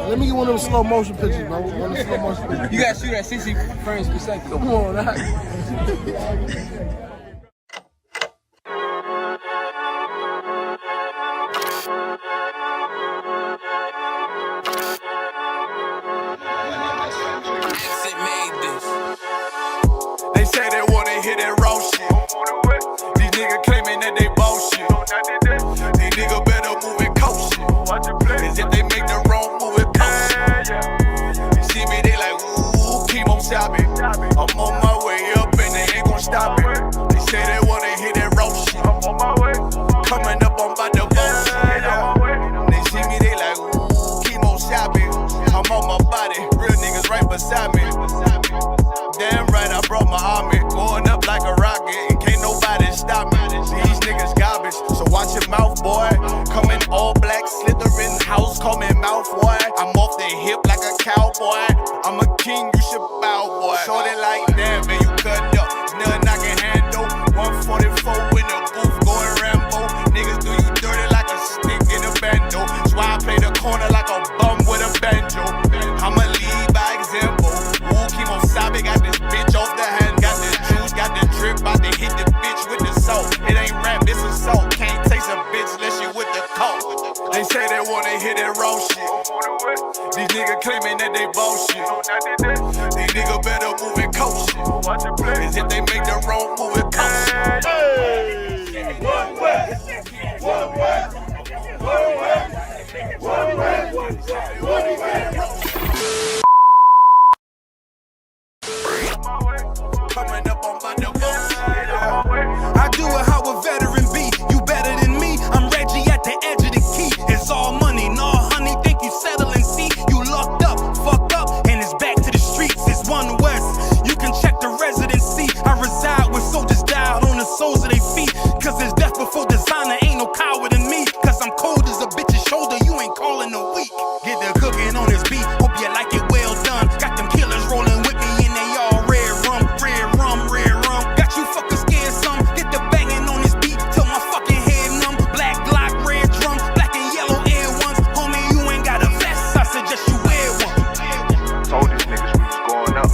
Let me get one of them slow motion pictures, bro. One of the slow motion pictures. You gotta shoot at 60 frames per second. Come on, that. They say they wanna hear that raw shit. These niggas claiming that they bullshit. These niggas better move and coach shit. Cause if they make the wrong move, it coach shit. You see me, they like, ooh, keep on stopping. I'm on my way up and they ain't gon' stop it. They say they wanna hear that raw shit. Coming up, I'm about to bullshit. They see me, they like, ooh, keep on stopping. I'm on my body, real niggas right beside me. Damn right, I brought my army. Going up like a rocket, and can't nobody stop me. These niggas garbage, so watch your mouth, boy. Coming all black, slithering house, call me mouth, boy. I'm off the hip like a cowboy. I'm a king, you should bow, boy. Shorty like that, man, you cut up. Nothing I can handle. 144 in the booth, going Rambo. Niggas do you dirty like a stick in a bando. That's why I play the corner like a bum with a banjo. I'ma lead by example. Ooh, Kimo Sabe got this bitch off the hand. Got the juice, got the drip, about to hit the bitch with the salt. It ain't rap, it's assault. Can't taste a bitch unless you with the coke. They say they wanna hear that raw shit. These niggas claiming that they bullshit. These niggas better move and coach shit. Cause if they make the wrong move, it coach shit. Hey, one way, one way, one way, one way, one way. Coming up on my I do it how a veteran be. You better than me. I'm Reggie at the edge of the key. It's all money, no honey. Think you settle and see. You locked up, fucked up, and it's back to the streets. It's One West. You can check the residency. I reside with soldiers died on the soles of their feet. Cause there's death before designer. Ain't no coward in me. Cause I'm cold as a bitch's shoulder. You ain't calling a week. Get the cooking on this beat. Hope you like it well done. Got them killers rolling with me and they all red rum, red rum, red rum. Got you fuckers scared some. Get the banging on this beat till my fucking head numb. Black Glock, red drum, black and yellow air ones. Homie, you ain't got a vest. I suggest you wear one. Told these niggas we was going up.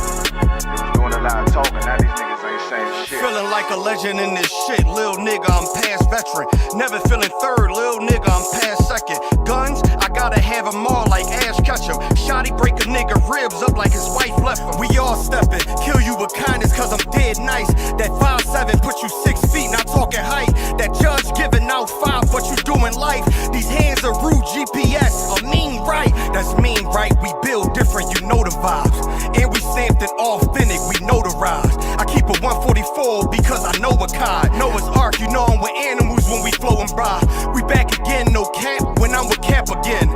They was doing a lot of talking. Now these niggas ain't saying shit. Feeling like a legend in this shit. Lil nigga, I'm past veteran. Never feeling third. Lil nigga, I'm past second. Guns, I gotta have them all like Ash Ketchum. Shotty break a nigga ribs up like his wife left him. We all steppin', kill you with kindness cause I'm dead nice. That 5'7" put you 6 feet, not talking height. That judge giving out 5, but you doing life. These hands are rude GPS, a mean right. That's mean right, we build different, you know the vibes. And we stamped it authentic, we notarized. I keep a 144 because I know a kind. Noah's Ark, you know I'm with animals when we flowin' by. We back again, no cap, when I'm with Cap again.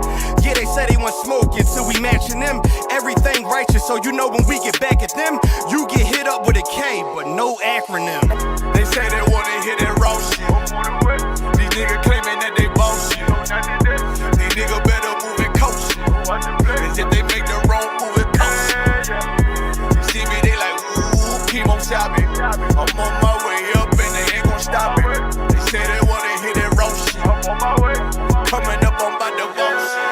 Yeah, they say they want smoke until we matching them. Everything righteous, so you know when we get back at them, you get hit up with a K, but no acronym. They say they wanna hear that raw shit. These niggas claiming that they bullshit. These niggas better move and coach shit. Cause if they make the wrong move, it coach shit. You see me, they like, ooh, keep on stopping. I'm on my way up and they ain't gon' stop it. They say they wanna hear that raw shit. Coming up, I'm about to bullshit.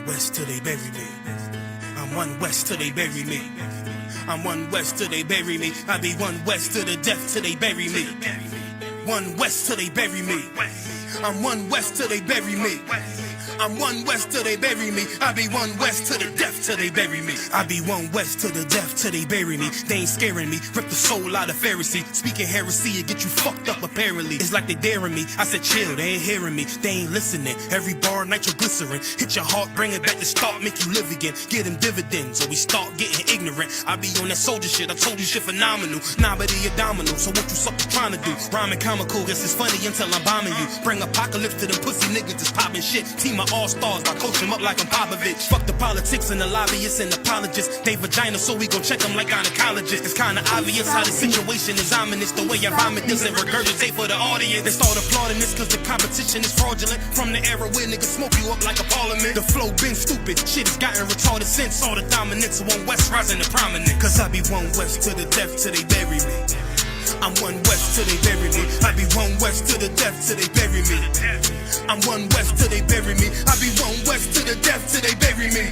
West till they bury me. I'm One West till they bury me. I'm One West till they bury me. I be One West to the death till they bury me. One West till they bury me. I'm One West till they bury me. I'm one West till they bury me. I be one West to the death till they bury me. I be one West to the death till they bury me. They ain't scaring me. Rip the soul out of Pharisee. Speaking heresy, it get you fucked up apparently. It's like they daring me. I said chill, they ain't hearing me. They ain't listening. Every bar nitroglycerin. Hit your heart, bring it back to start, make you live again. Get them dividends or we start getting ignorant. I be on that soldier shit. I told you shit phenomenal. Nah, but he a domino. So what you suckers trying to do? Rhyming comical. Guess it's funny until I'm bombing you. Bring apocalypse to them pussy niggas that's popping shit. Team of all-stars, I coach them up like I'm Popovich. Fuck the politics and the lobbyists and apologists. They vagina, so we gon' check them like gynecologists. It's kinda obvious how the situation is ominous. The way I vomit this and regurgitate for the audience. They start applauding this cause the competition is fraudulent. From the era where niggas smoke you up like a parliament. The flow been stupid, shit has gotten retarded since. All the dominance of one West rising to prominent. Cause I be one West to the death till they bury me. I'm one West till they bury me. I be one West to the death till they bury me. I'm one West till they bury me. I be one West to the death till they bury me.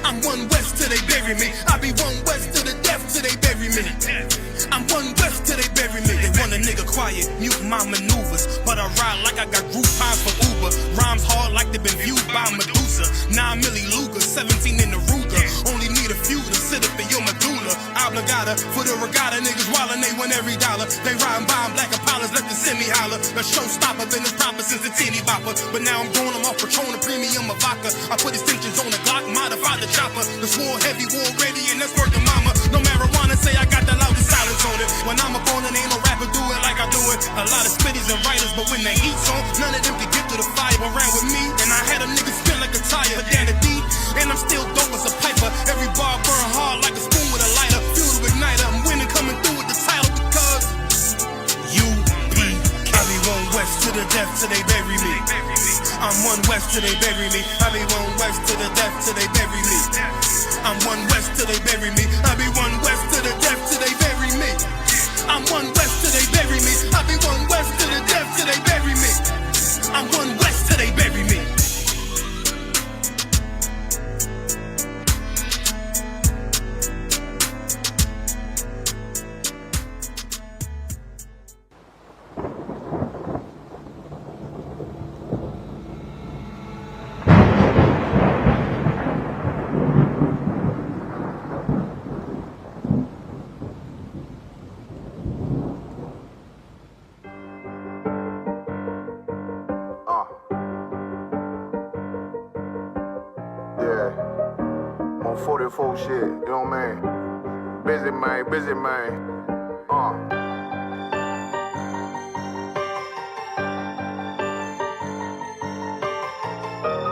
I'm one West till they bury me. I be one West to the death till they bury me. I'm one West till they bury me. They want a nigga quiet, mute my maneuvers, but I ride like I got Groupon for Uber. Rhymes hard like they been viewed by Medusa. 9 milli Luger, 17 in the Ruger. Only need a few to sit up in your medulla. Obligata for the regatta, niggas wildin', they win every dollar. They riding by in black Impalas, let the semi holler. A showstopper, been as proper since the teeny bopper. But now I'm growing them off Patron, a premium of vodka. I put extensions on the Glock, modified the chopper. The swore heavy, war ready, and that's working mama. No marijuana, say I got the loudest silence on it. When I'm up on it, ain't no rapper do it like I do it. A lot of spitties and writers, but when they heat's on, none of them can get to the fire. Around with me, and I had a nigga spin like a tire. But down the deep, and I'm still dope as a piper. Every bar burn hard like a spoon with a lighter. Fuel to igniter, I'm winning, coming through with the title because U.P. I be one West to the death till they bury me. I'm one West till they bury me. I be one West to the death till they bury me. I'm one West till they bury me. I be one West to the death till they bury me. I'm one West till they bury me. I be one West to the death till they bury me. I'm one West till they bury me. Yeah, on 44 shit, you know what I mean? Busy man.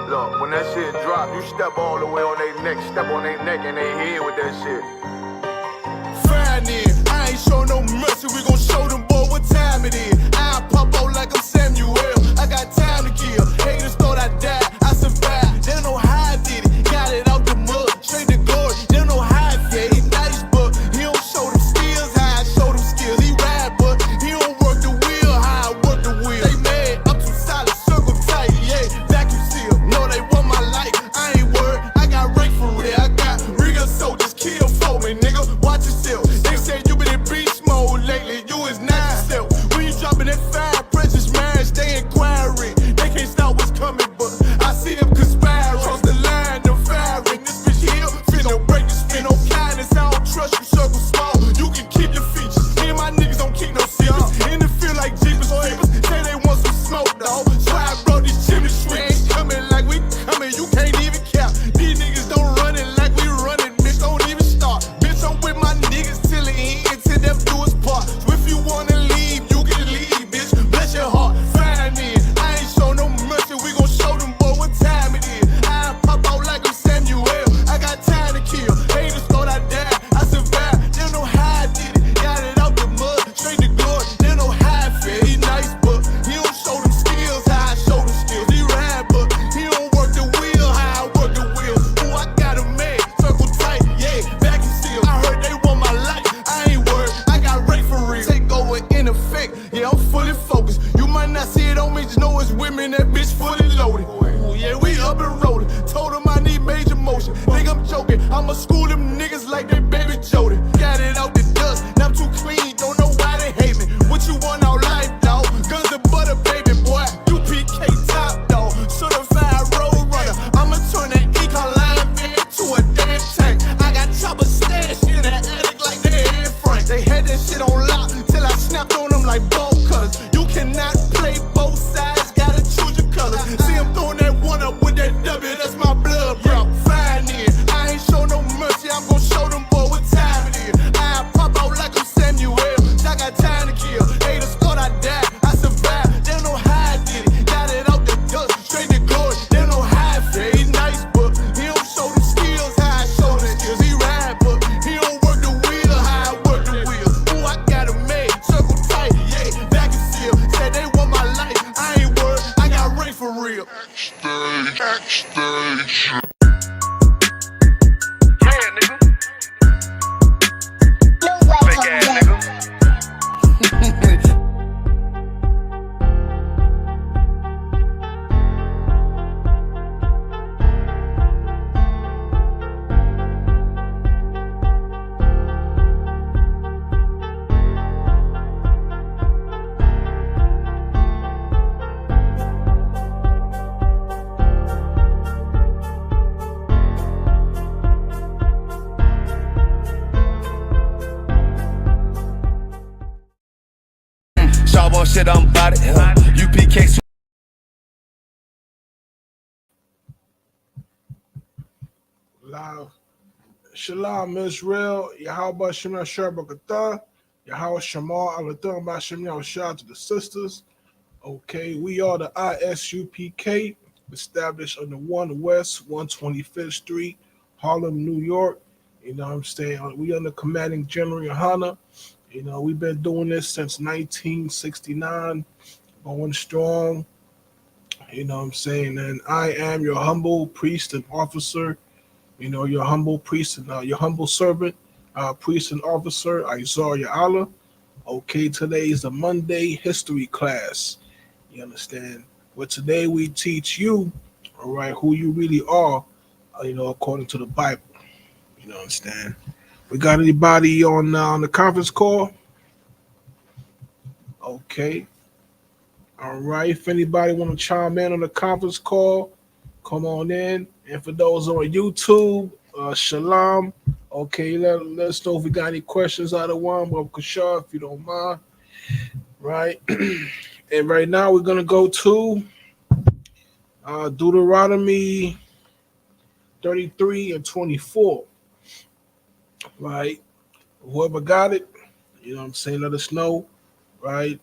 Look, when that shit drop, you step all the way on their neck, step on their neck and they head with that shit. Fine in, I ain't show no mercy, we gon' show them boy what time it is. I pop out like I'm Samuel, I got time to kill. Haters thought I died, I survived. They don't know how I did it, got it out the mud, straight to glory. They don't know how I feel, he nice but he don't show them skills, how I show them skills. He ride but he don't work the wheel, how I work the wheel. They mad, I'm too solid, circle tight, yeah, vacuum seal. No, they want my life, I ain't worried, I got rank for real. I got real soldiers, kill for me, nigga, watch yourself. They say you been in beast mode lately, you is not yourself. When you dropping that fire, precious marriage, they inquiring. They can't stop what's coming, but I see them conspiring. Cross the line, them firing. This bitch here, finna break the spin. No kindness, I don't trust you, circle small. You can keep your features. Me and my niggas don't keep no secrets. In the field like Jeepers Creepers, say they want some smoke, dawg. So I brought these chimney sweeps. Coming like we, you can't even cap. These niggas don't run it like we running, bitch, don't even start. Bitch, I'm with my niggas till the end, till death do us part. So if you wanna leave, you can leave, bitch, bless your heart. Fine in, I ain't show no mercy, we gon' show them boy what time it is. I pop out like I'm Samuel, I got time to kill. Haters thought I died, I survived. They don't know how I did it, got it out the mud, straight to glory. They don't know how I feel, he nice but he don't show them skills, how I show them skills. He ride but he don't work the wheel, how I work the wheel. Ooh, I got a man, circle tight, yeah, vacuum seal. I heard they want my life, I ain't worried, I got rate for real. Take over in effect, yeah, I'm fully focused. You might not see it on me, just know it's women, that bitch fully loaded. Ooh, yeah, we up and rolling. Told them I need major motion. Think I'm joking, I'ma school them niggas like they baby Jody. Got it out the dust, now I'm too clean, don't know why they hate me. What you want out life, dawg? Guns and butter, baby boy. UPK top, dawg. Certified road shit, I'm about it. UPK. Live. Shalom Israel, Yahweh Shemar Shabakatah, Yahweh Shamar Alatham Bashemar. Shout out to the sisters. Okay, we are the ISUPK, established on the 1 West 125th Street, Harlem, New York. You know what I'm saying? We under commanding General Yohana. You know, we've been doing this since 1969, going strong. You know what I'm saying? And I am your humble priest and officer. You know, your humble priest and your humble servant, priest and officer, Isaiah Allah. Okay, today is a Monday history class. You understand? But today we teach you, all right, who you really are, you know, according to the Bible. You know, understand? We got anybody on the conference call? Okay. All right. If anybody want to chime in on the conference call, come on in. And for those on YouTube, shalom. Okay, let us know if we got any questions out of one, Brother Kashar, if you don't mind. Right. And right now we're going to go to Deuteronomy 33 and 24. Right. Whoever got it, you know what I'm saying, let us know. Right.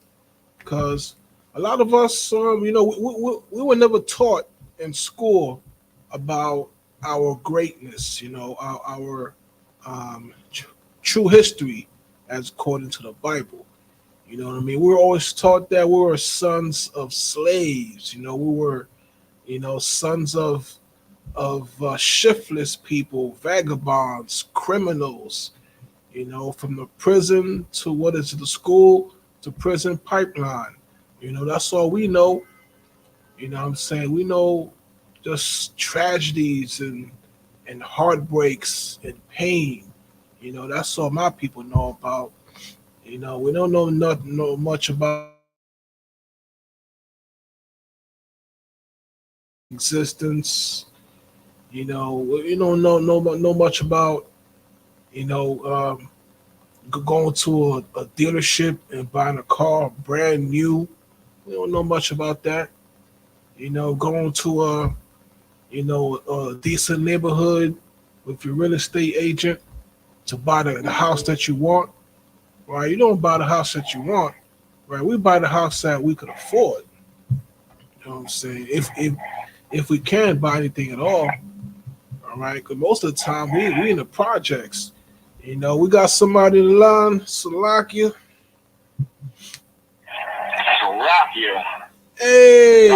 Because a lot of us, you know, we were never taught in school about our greatness, you know, our true history as according to the Bible. You know what I mean? We were always taught that we were sons of slaves. You know, we were, you know, sons of shiftless people, vagabonds, criminals. You know, from the prison to what is the school to prison pipeline. You know, that's all we know. You know what I'm saying? We know just tragedies and heartbreaks and pain. You know, that's all my people know about. You know, we don't know much about existence. You know, we don't know much about, you know, going to a dealership and buying a car brand new. We don't know much about that. You know, going to a decent neighborhood with your real estate agent to buy the house that you want. Right? You don't buy the house that you want. Right? We buy the house that we could afford. You know what I'm saying? If we can buy anything at all. All right, because most of the time we in the projects. You know, we got somebody in the line, Salakia. Salakia. Hey.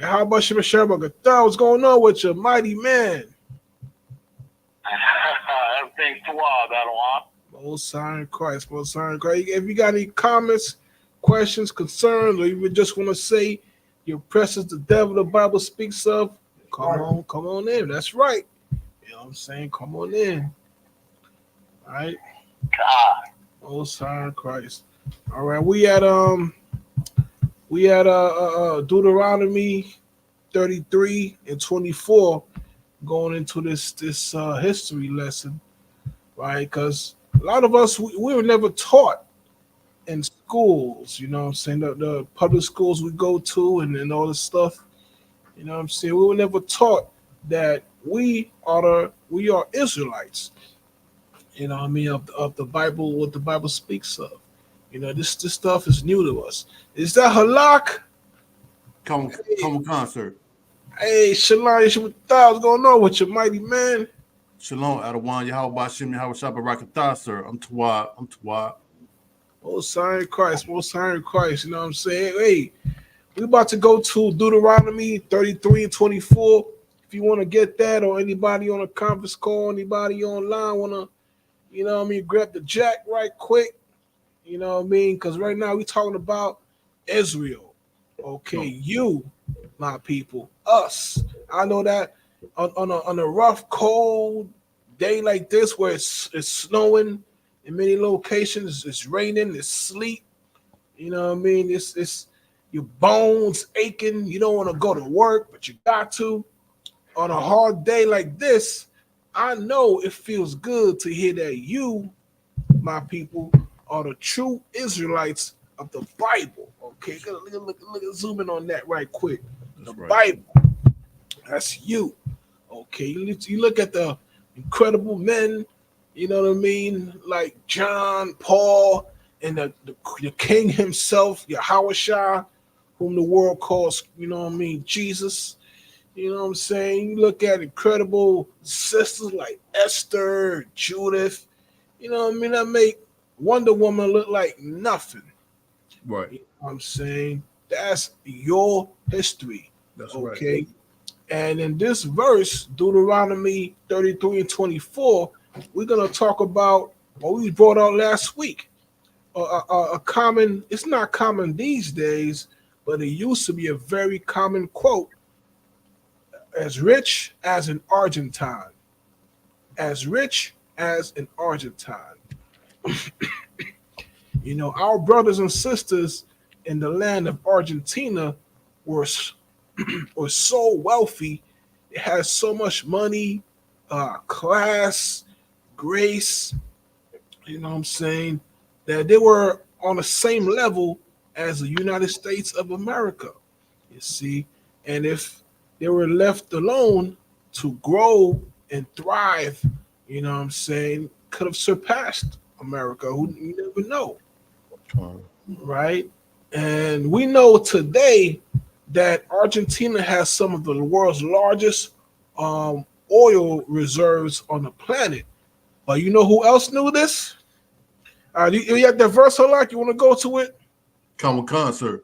How about you, Michelle? What's going on with you, mighty man? Everything's wild, Adawan. Most High in Christ, Most High in Christ. If you got any comments, questions, concerns, or you just want to say your presence, the devil the Bible speaks of, come on in. That's right. You know what I'm saying? Come on in. All right. God. Most High in Christ. All right. We at Deuteronomy 33 and 24 going into this history lesson, right? Because a lot of us, we were never taught in schools, you know what I'm saying, the public schools we go to and all this stuff, you know what I'm saying, we were never taught that we are Israelites, you know what I mean, of the Bible, what the Bible speaks of. You know, this stuff is new to us. Is that halak? Come on, sir. Hey, Shalom, what's going on with your mighty man? Shalom, Adawan, Yahweh Bashim, Yahweh Shabbat Rakatah, sir. I'm Tawad. Most High in Christ, you know what I'm saying? Hey, we about to go to Deuteronomy 33 and 24. If you want to get that, or anybody on a conference call, anybody online want to, you know what I mean, grab the jack right quick. You know what I mean? Because right now we're talking about Israel. Okay, you, my people, us. I know that on a rough, cold day like this where it's snowing in many locations, it's raining, it's sleet. You know what I mean? It's your bones aching. You don't want to go to work, but you got to. On a hard day like this, I know it feels good to hear that you, my people, are the true Israelites of the Bible. Okay, look, zoom in on that right quick. The right. Bible, that's you. Okay, you look at the incredible men, you know what I mean, like John, Paul, and the King himself, Yahushua, whom the world calls, you know what I mean, Jesus. You know what I'm saying? You look at incredible sisters like Esther, Judith. You know what I mean? That make Wonder Woman look like nothing. Right. You know what I'm saying? That's your history. That's okay. right. And in this verse, Deuteronomy 33 and 24, we're going to talk about what we brought out last week. A common, it's not common these days, but it used to be a very common quote. As rich as an Argentine. As rich as an Argentine. You know, our brothers and sisters in the land of Argentina were so wealthy. It has so much money, class, grace, you know what I'm saying, that they were on the same level as the United States of America, you see. And if they were left alone to grow and thrive, you know what I'm saying, could have surpassed America. Who you never know, right? And we know today that Argentina has some of the world's largest oil reserves on the planet. But you know who else knew this? You have that verse, Halak? You want to go to it? Common Khan, sir.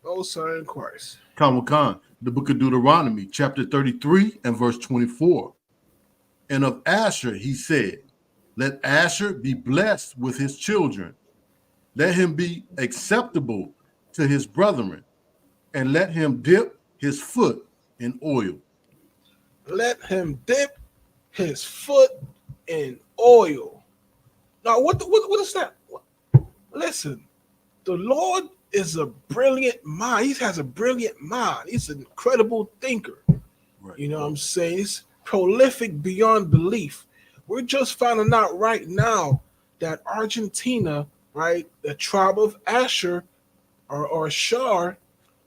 Oh, son in Christ. Common Khan, the book of Deuteronomy, chapter 33 and verse 24. And of Asher he said, let Asher be blessed with his children. Let him be acceptable to his brethren, and let him dip his foot in oil. Let him dip his foot in oil. Now, what is that? Listen, the Lord is a brilliant mind. He has a brilliant mind. He's an incredible thinker. Right. You know what I'm saying? He's prolific beyond belief. We're just finding out right now that Argentina, right, the tribe of Asher or Shar,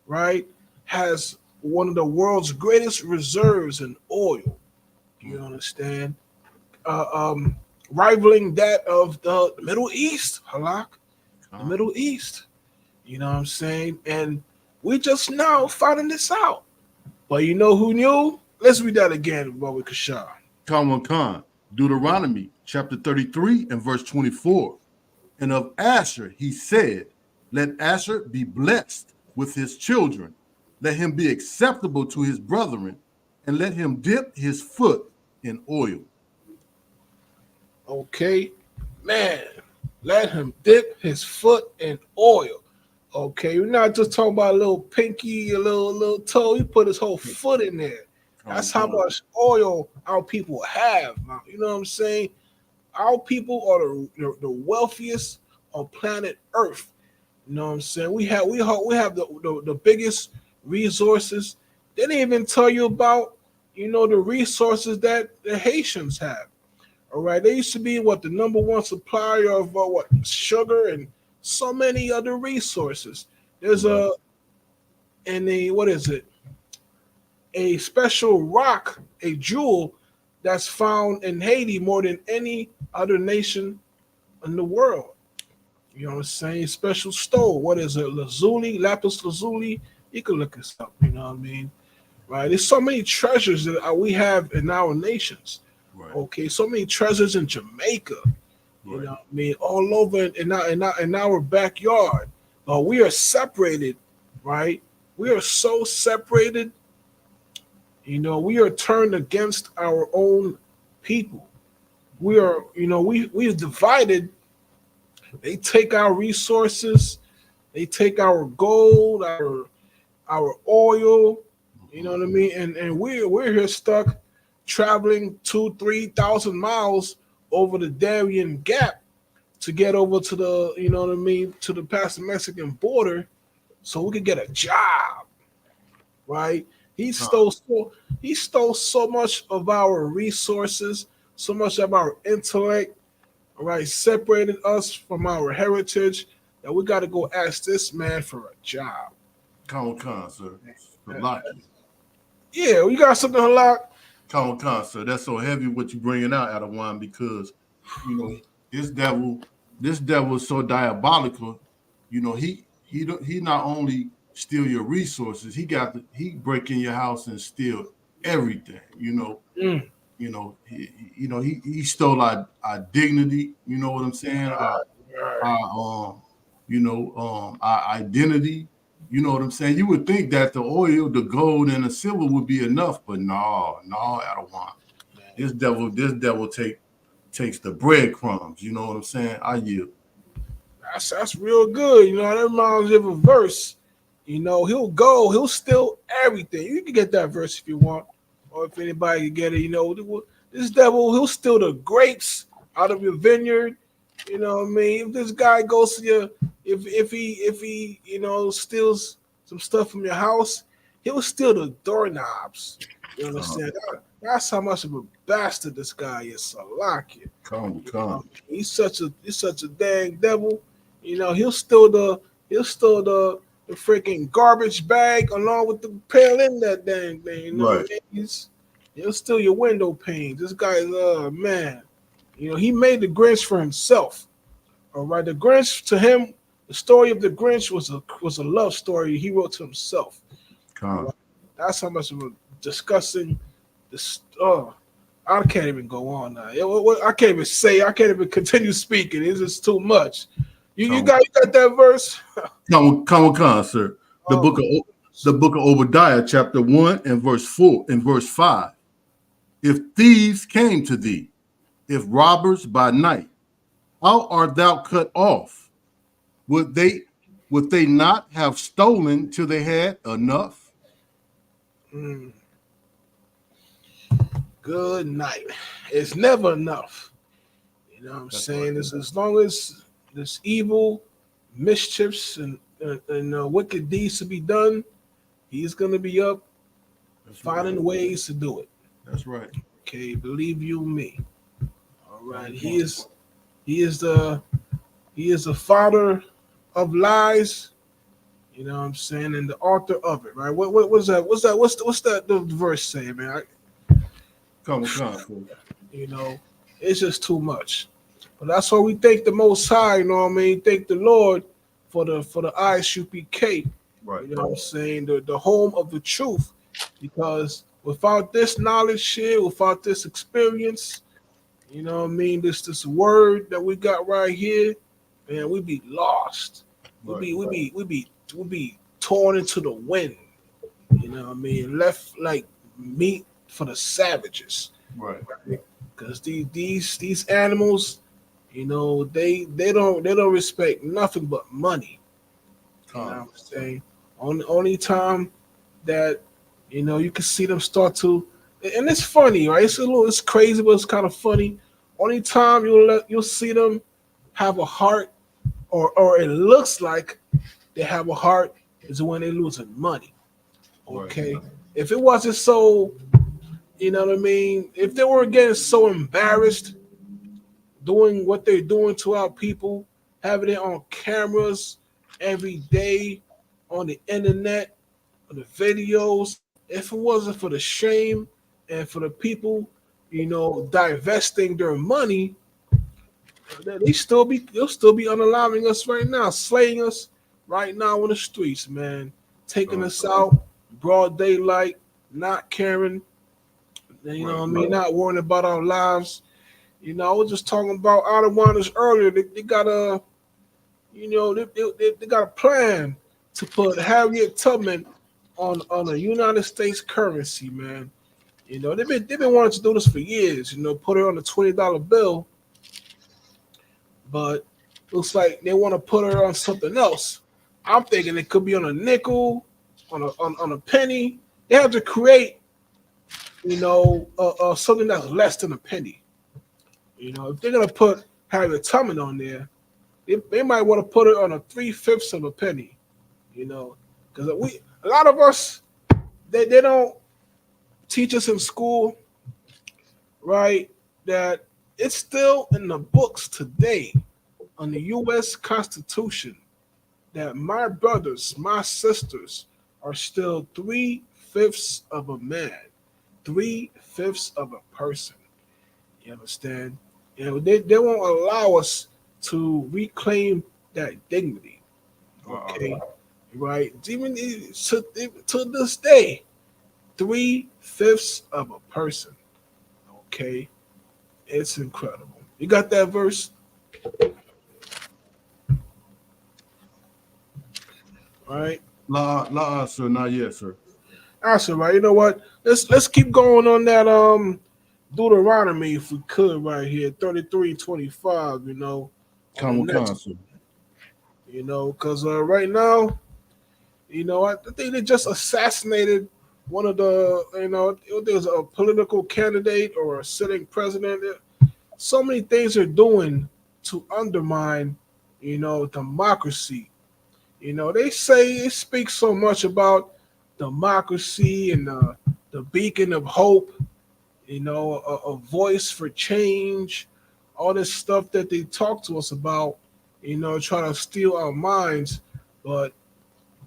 right, has one of the world's greatest reserves in oil. You understand? Rivaling that of the Middle East, Halak. The Middle East. You know what I'm saying? And we just now finding this out. But you know who knew? Let's read that again, Brother Kashar. Common Khan, Deuteronomy chapter 33 and verse 24. And of Asher he said, let Asher be blessed with his children. Let him be acceptable to his brethren, and let him dip his foot in oil. Okay, man, let him dip his foot in oil. Okay, we're not just talking about a little pinky, a little toe. He put his whole foot in there. That's how much oil our people have. You know what I'm saying? Our people are the wealthiest on planet Earth. You know what I'm saying? We have the biggest resources. They didn't even tell you about, you know, the resources that the Haitians have. All right, they used to be the number one supplier of sugar and so many other resources. There's a special rock, a jewel that's found in Haiti more than any other nation in the world. You know what I'm saying? Special stone. What is it? Lazuli, lapis lazuli. You can look this up. You know what I mean? Right? There's so many treasures that we have in our nations. Right. Okay, so many treasures in Jamaica. You know what I mean? All over in our backyard. But we are separated, right? We are so separated. You know, we are turned against our own people. We are, you know, we've divided. They take our resources, they take our gold, our oil, you know what I mean? And we're here stuck traveling 2,000-3,000 miles over the Darien Gap to get over to the, you know what I mean, to the past the Mexican border so we could get a job. Right? He stole so much of our resources, so much of our intellect, right? Separated us from our heritage, that we got to go ask this man for a job. Con, sir. Salaki. Yeah, you got something, Halak? Con, sir. That's so heavy what you bringing out, Adawan, because you know this devil is so diabolical. You know he not only steal your resources, he break in your house and steal everything. You know, he stole our dignity. You know what I'm saying? Our our identity. You know what I'm saying? You would think that the oil, the gold, and the silver would be enough, but no, Adawan. This devil takes the breadcrumbs. You know what I'm saying? I yield. That's real good. You know, that reminds me of a verse. You know, he'll steal everything. You can get that verse if you want, or if anybody can get it. You know, this devil, he'll steal the grapes out of your vineyard. You know what I mean? If this guy goes to your, if he steals some stuff from your house, he'll steal the doorknobs. You understand? That's how much of a bastard this guy is. Salaki. Come. He's such a dang devil. You know, he'll steal the freaking garbage bag along with the pail in that dang thing. You know, right. He'll steal your window panes. This guy is man. You know, he made the Grinch for himself. All right, the Grinch, to him, the story of the Grinch was a love story he wrote to himself. Right? That's how much of a disgusting. I can't even go on now. I can't even say. I can't even continue speaking. It's just too much. You got that verse? Come, sir. The book of Obadiah, chapter 1 and verse 4 and verse 5. If thieves came to thee, if robbers by night, how art thou cut off? Would they not have stolen till they had enough? Good night. It's never enough. You know what I'm saying? Right. As long as there's evil, mischiefs, and wicked deeds to be done, he's going to be up finding ways to do it. That's right. Okay, believe you me. All right. He is the father of lies. You know what I'm saying? And the author of it, right? What's that? What's that the verse say, man? Come. You know, it's just too much. But that's why we thank the Most High, you know what I mean? Thank the Lord for the ISUPK. Right. You know what I'm saying? The home of the truth. Because without this knowledge here, without this experience, you know what I mean, this word that we got right here, man, we'd be lost. Right. We'd be torn into the wind. You know what I mean? Left like meat for the savages. Right. Because these animals, you know, they don't respect nothing but money. You know what I'm saying? Only time that, you know, you can see them start to, and it's funny, right? It's crazy, but it's kind of funny. Only time you'll see them have a heart, or it looks like they have a heart, is when they're losing money. Okay, right. If it wasn't so, you know what I mean? If they were getting so embarrassed doing what they're doing to our people, having it on cameras every day, on the internet, on the videos, if it wasn't for the shame and for the people, you know, divesting their money, they'll still be unaliving us right now, slaying us right now on the streets, man, taking us out, broad daylight, not caring, you know what I mean, not worrying about our lives. You know, I was just talking about Adawanas earlier. They got a, you know, they got a plan to put Harriet Tubman on a United States currency, man. You know, they've been wanting to do this for years. You know, put her on a $20 bill, but looks like they want to put her on something else. I'm thinking it could be on a nickel, on a penny. They have to create, you know, something that's less than a penny. You know, if they're gonna put Harriet Tubman on there, they might want to put it on a 3/5 of a penny. You know, because a lot of us, they don't teach us in school, right? That it's still in the books today on the U.S. Constitution that my brothers, my sisters are still 3/5 of a man, 3/5 of a person. You understand? They won't allow us to reclaim that dignity. Okay, right? Even to this day, 3/5 of a person. Okay, it's incredible. You got that verse? All right. La, sir, not yet, sir. That's all right. You know what? Let's keep going on that Deuteronomy if we could right here, 33:25. You know, Come on the next, on, sir. you know, because right now, you know, I think they just assassinated one of the, you know, there's a political candidate or a sitting president. So many things they're doing to undermine, you know, democracy. You know, they speak so much about democracy and the beacon of hope, you know, a voice for change, all this stuff that they talk to us about, you know, trying to steal our minds. But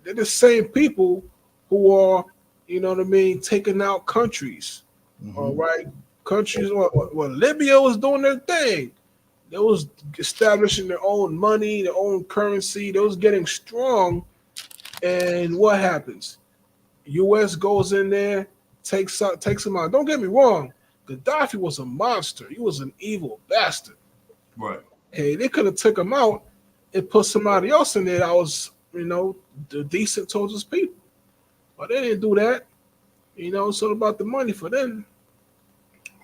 they're the same people who are, you know what I mean, taking out countries. All right. Countries, well, Libya was doing their thing. They was establishing their own money, their own currency. They was getting strong. And what happens? U.S. goes in there, takes them out. Don't get me wrong. Gaddafi was a monster. He was an evil bastard. Right. Hey, they could have took him out and put somebody else in there that was, you know, decent towards his people. But they didn't do that. You know, it's all about the money for them.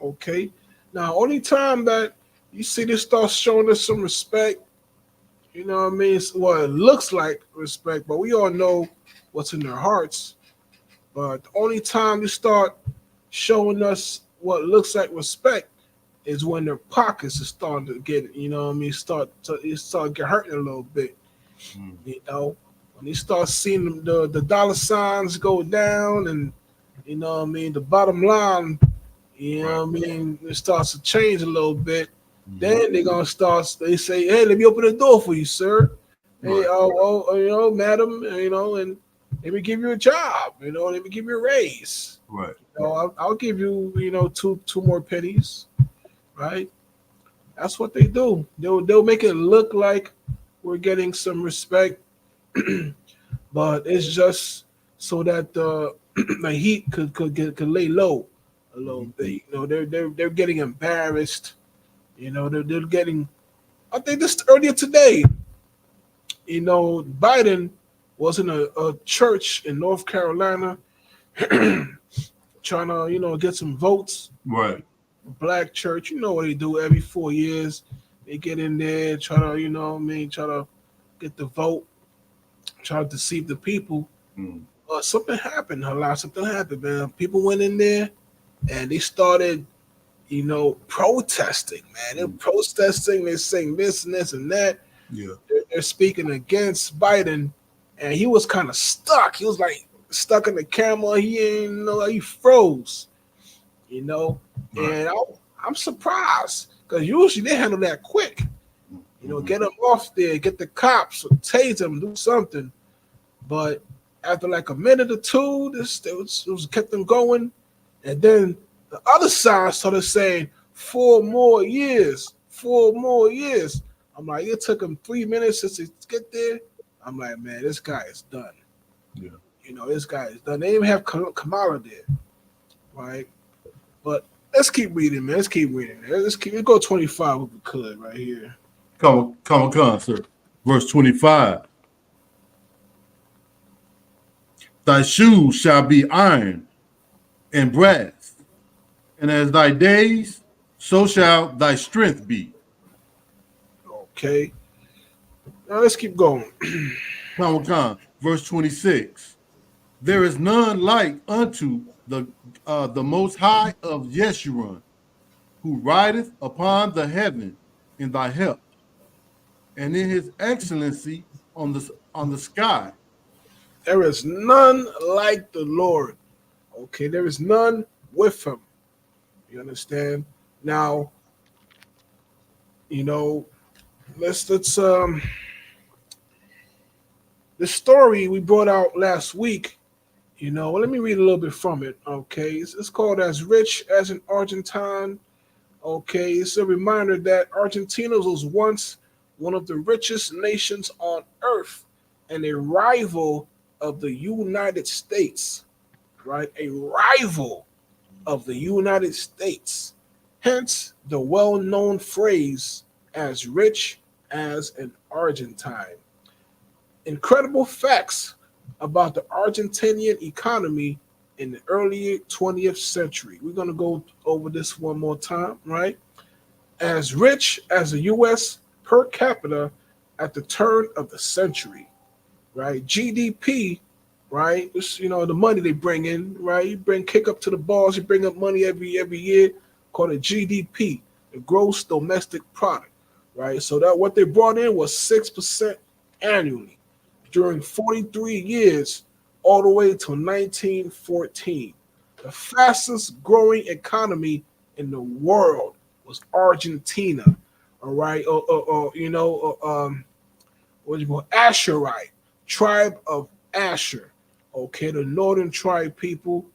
Okay. Now, only time that you see this start showing us some respect, you know what I mean? Well, it looks like respect, but we all know what's in their hearts. But the only time they start showing us what looks like respect is when their pockets are starting to get, you know what I mean, start get hurting a little bit. You know, when you start seeing the dollar signs go down and, you know what I mean, the bottom line, you know what I mean, it starts to change a little bit. Then they're gonna start. They say, "Hey, let me open the door for you, sir. Hey, you know, madam, you know, and let me give you a job. You know, let me give you a raise. Right. You know, I'll give you, you know, two more pennies, right? That's what they do. They'll make it look like we're getting some respect, but it's just so that the heat could lay low a little bit. You know, they're getting embarrassed. You know, they're getting. I think this earlier today. You know, Biden was in a church in North Carolina, trying to, you know, get some votes. Right. Black church, you know what they do every 4 years. They get in there, try to, you know what I mean, try to get the vote, try to deceive the people. Something happened, something happened, man. People went in there and they started, you know, protesting, man. They're protesting, they're saying this and this and that. Yeah. They're speaking against Biden, and he was kind of stuck. He was like stuck in the camera. He ain't know, he froze, you know. Right. And I'm surprised because usually they handle that quick. You know, get him off there, get the cops, or tase him, do something. But after like a minute or two, it was kept them going, and then the other side started saying 4 more years, 4 more years. I'm like, it took him 3 minutes just to get there. I'm like, man, this guy is done. Yeah. You know, this guy is done. They didn't even have Kamala there, right? But let's keep reading, man. Let's keep reading. Let's go 25 if we could right here. Come on, sir. Verse 25. Thy shoes shall be iron and brass, and as thy days, so shall thy strength be. Okay. Now let's keep going. Verse 26. There is none like unto the Most High of Yeshurun, who rideth upon the heaven in thy help, and in his excellency on the sky. There is none like the Lord. Okay, there is none with him. You understand? Now, you know, let's the story we brought out last week, let me read a little bit from it. Okay, it's called As Rich as an Argentine. Okay, it's a reminder that Argentina was once one of the richest nations on earth and a rival of the United States, right? A rival of the United States. Hence the well-known phrase, as rich as an Argentine. Incredible facts about the Argentinian economy in the early 20th century. We're going to go over this one more time, right? As rich as the U.S. per capita at the turn of the century, right? GDP, right? It's, the money they bring in, right? You kick up to the balls, you bring up money every year, called a GDP, the gross domestic product, right? So that what they brought in was 6% annually during 43 years, all the way to 1914. The fastest growing economy in the world was Argentina. All right, Asherite tribe of Asher. Okay, the northern tribe people.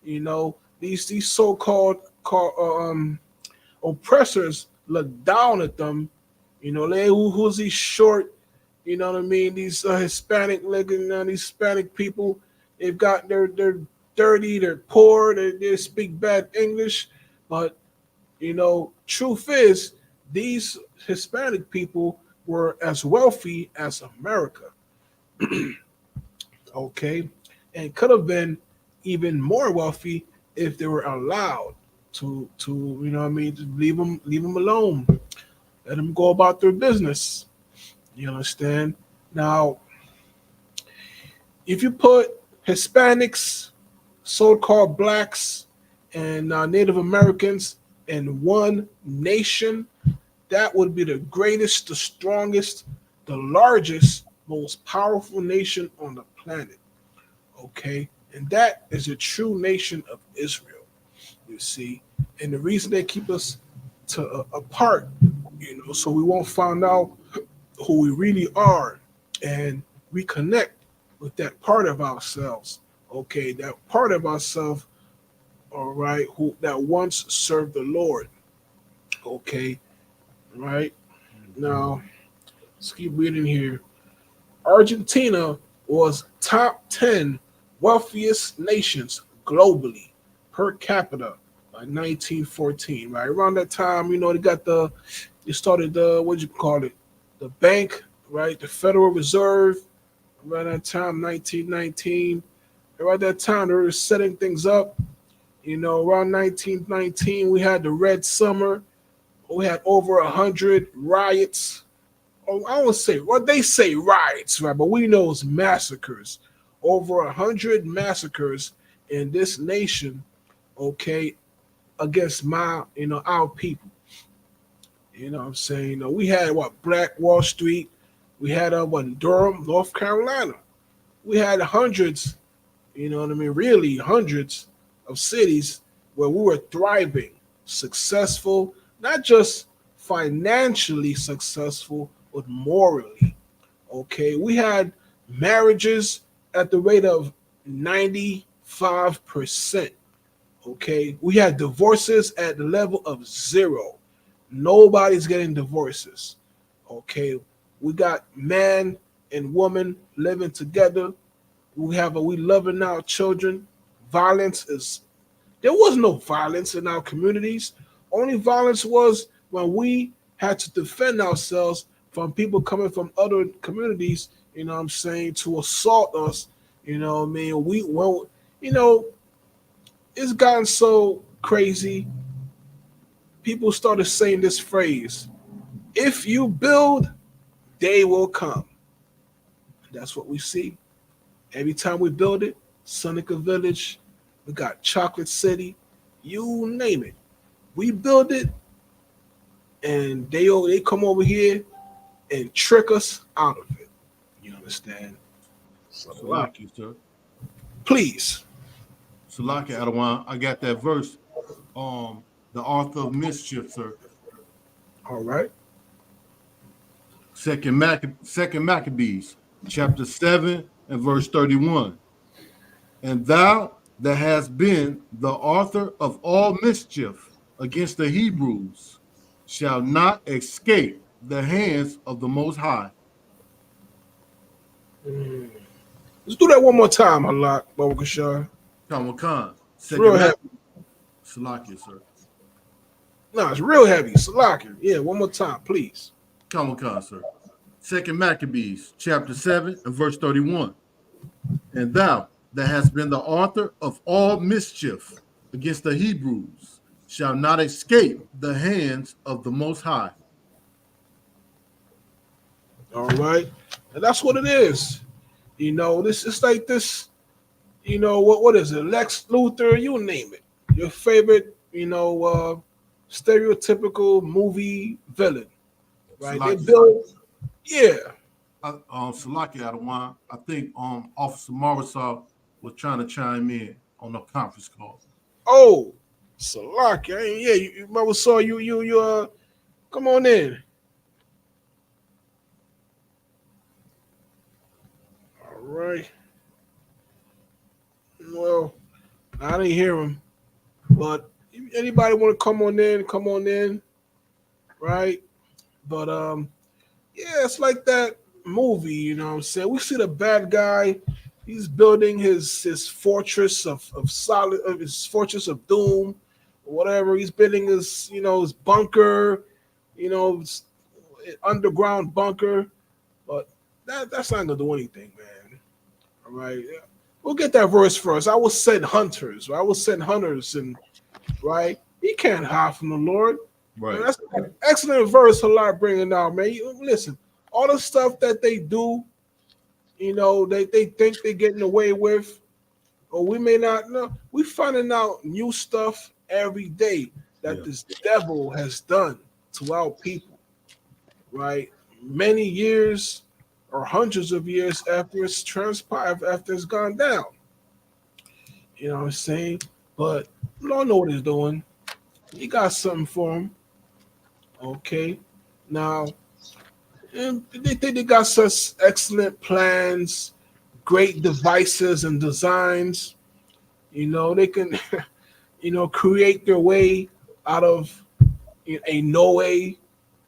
These so-called oppressors look down at them. Who's these short? You know what I mean? These Hispanic looking, these Hispanic people. They've got they're dirty, they're poor, they speak bad English, but truth is, these Hispanic people were as wealthy as America. Okay, and could have been even more wealthy if they were allowed to to leave them alone, let them go about their business. You understand? Now, if you put Hispanics, so-called blacks, and Native Americans in one nation, that would be the greatest, the strongest, the largest, most powerful nation on the planet. Okay? And that is a true nation of Israel, you see. And the reason they keep us apart, so we won't find out who we really are and reconnect with that part of ourselves. Okay, that part of ourselves, all right, who that once served the Lord. Okay, right? Now, let's keep reading here. Argentina was top 10 wealthiest nations globally per capita by 1914, right? Around that time, they started the bank, right? The Federal Reserve. Around that time, 1919. Around that time, they were setting things up. Around 1919, we had the Red Summer. We had over 100 riots. Oh, I don't say, well, they say riots, right? But we know it's massacres. Over 100 massacres in this nation, okay, against our people. You know what I'm saying? We had Black Wall Street. We had Durham, North Carolina. We had hundreds, really hundreds of cities where we were thriving, successful, not just financially successful, but morally. Okay, we had marriages at the rate of 95%. Okay, we had divorces at the level of 0. Nobody's getting divorces. Okay, we got man and woman living together. We loving our children. There was no violence in our communities. Only violence was when we had to defend ourselves from people coming from other communities, to assault us. It's gotten so crazy. People started saying this phrase, if you build, they will come. That's what we see. Every time we build it, Seneca Village, we got Chocolate City, you name it. We build it, and they come over here and trick us out of it. You understand? Salaki, sir. Please. Salaki, Adawan, I got that verse. The author of mischief, sir. All right. Second Maccabees chapter 7 and verse 31. And thou that hast been the author of all mischief against the Hebrews shall not escape the hands of the Most High. Let's do that one more time, Halak, Baba Kashar. Khan, It's real heavy. Salakia, sir. No, it's real heavy. Salakia. Yeah, one more time, please. Khan, sir. 2 Maccabees, chapter 7 and verse 31. And thou that hast been the author of all mischief against the Hebrews shall not escape the hands of the Most High. All right. And that's what it is. You know, this is like this, you know, what is it? Lex Luthor, you name it. Your favorite, you know, stereotypical movie villain. Right? They build, yeah. Salaki Adawan, I think Officer Marisol was trying to chime in on the conference call. Oh, Salaki, yeah, you Marisol, you come on in. All right. Well, I didn't hear him, but if anybody want to come on in, right? But yeah, it's like that movie, you know what I'm saying? We see the bad guy, he's building his fortress of his fortress of doom, or whatever. He's building his, you know, his bunker, you know, underground bunker, but that's not gonna do anything, man. All right. We'll get that verse first. I will send hunters, right? I will send hunters, and right, he can't hide from the Lord. Right. Man, that's an excellent verse Halak bringing out, man. Listen, all the stuff that they do, you know, they think they're getting away with, or we may not know. We're finding out new stuff every day that this devil has done to our people, right? Many years or hundreds of years after it's transpired, after it's gone down. You know what I'm saying? But Lord know what he's doing. He got something for him. Okay. Now, and they think they got such excellent plans, great devices and designs. You know, they can, you know, create their way out of a no way.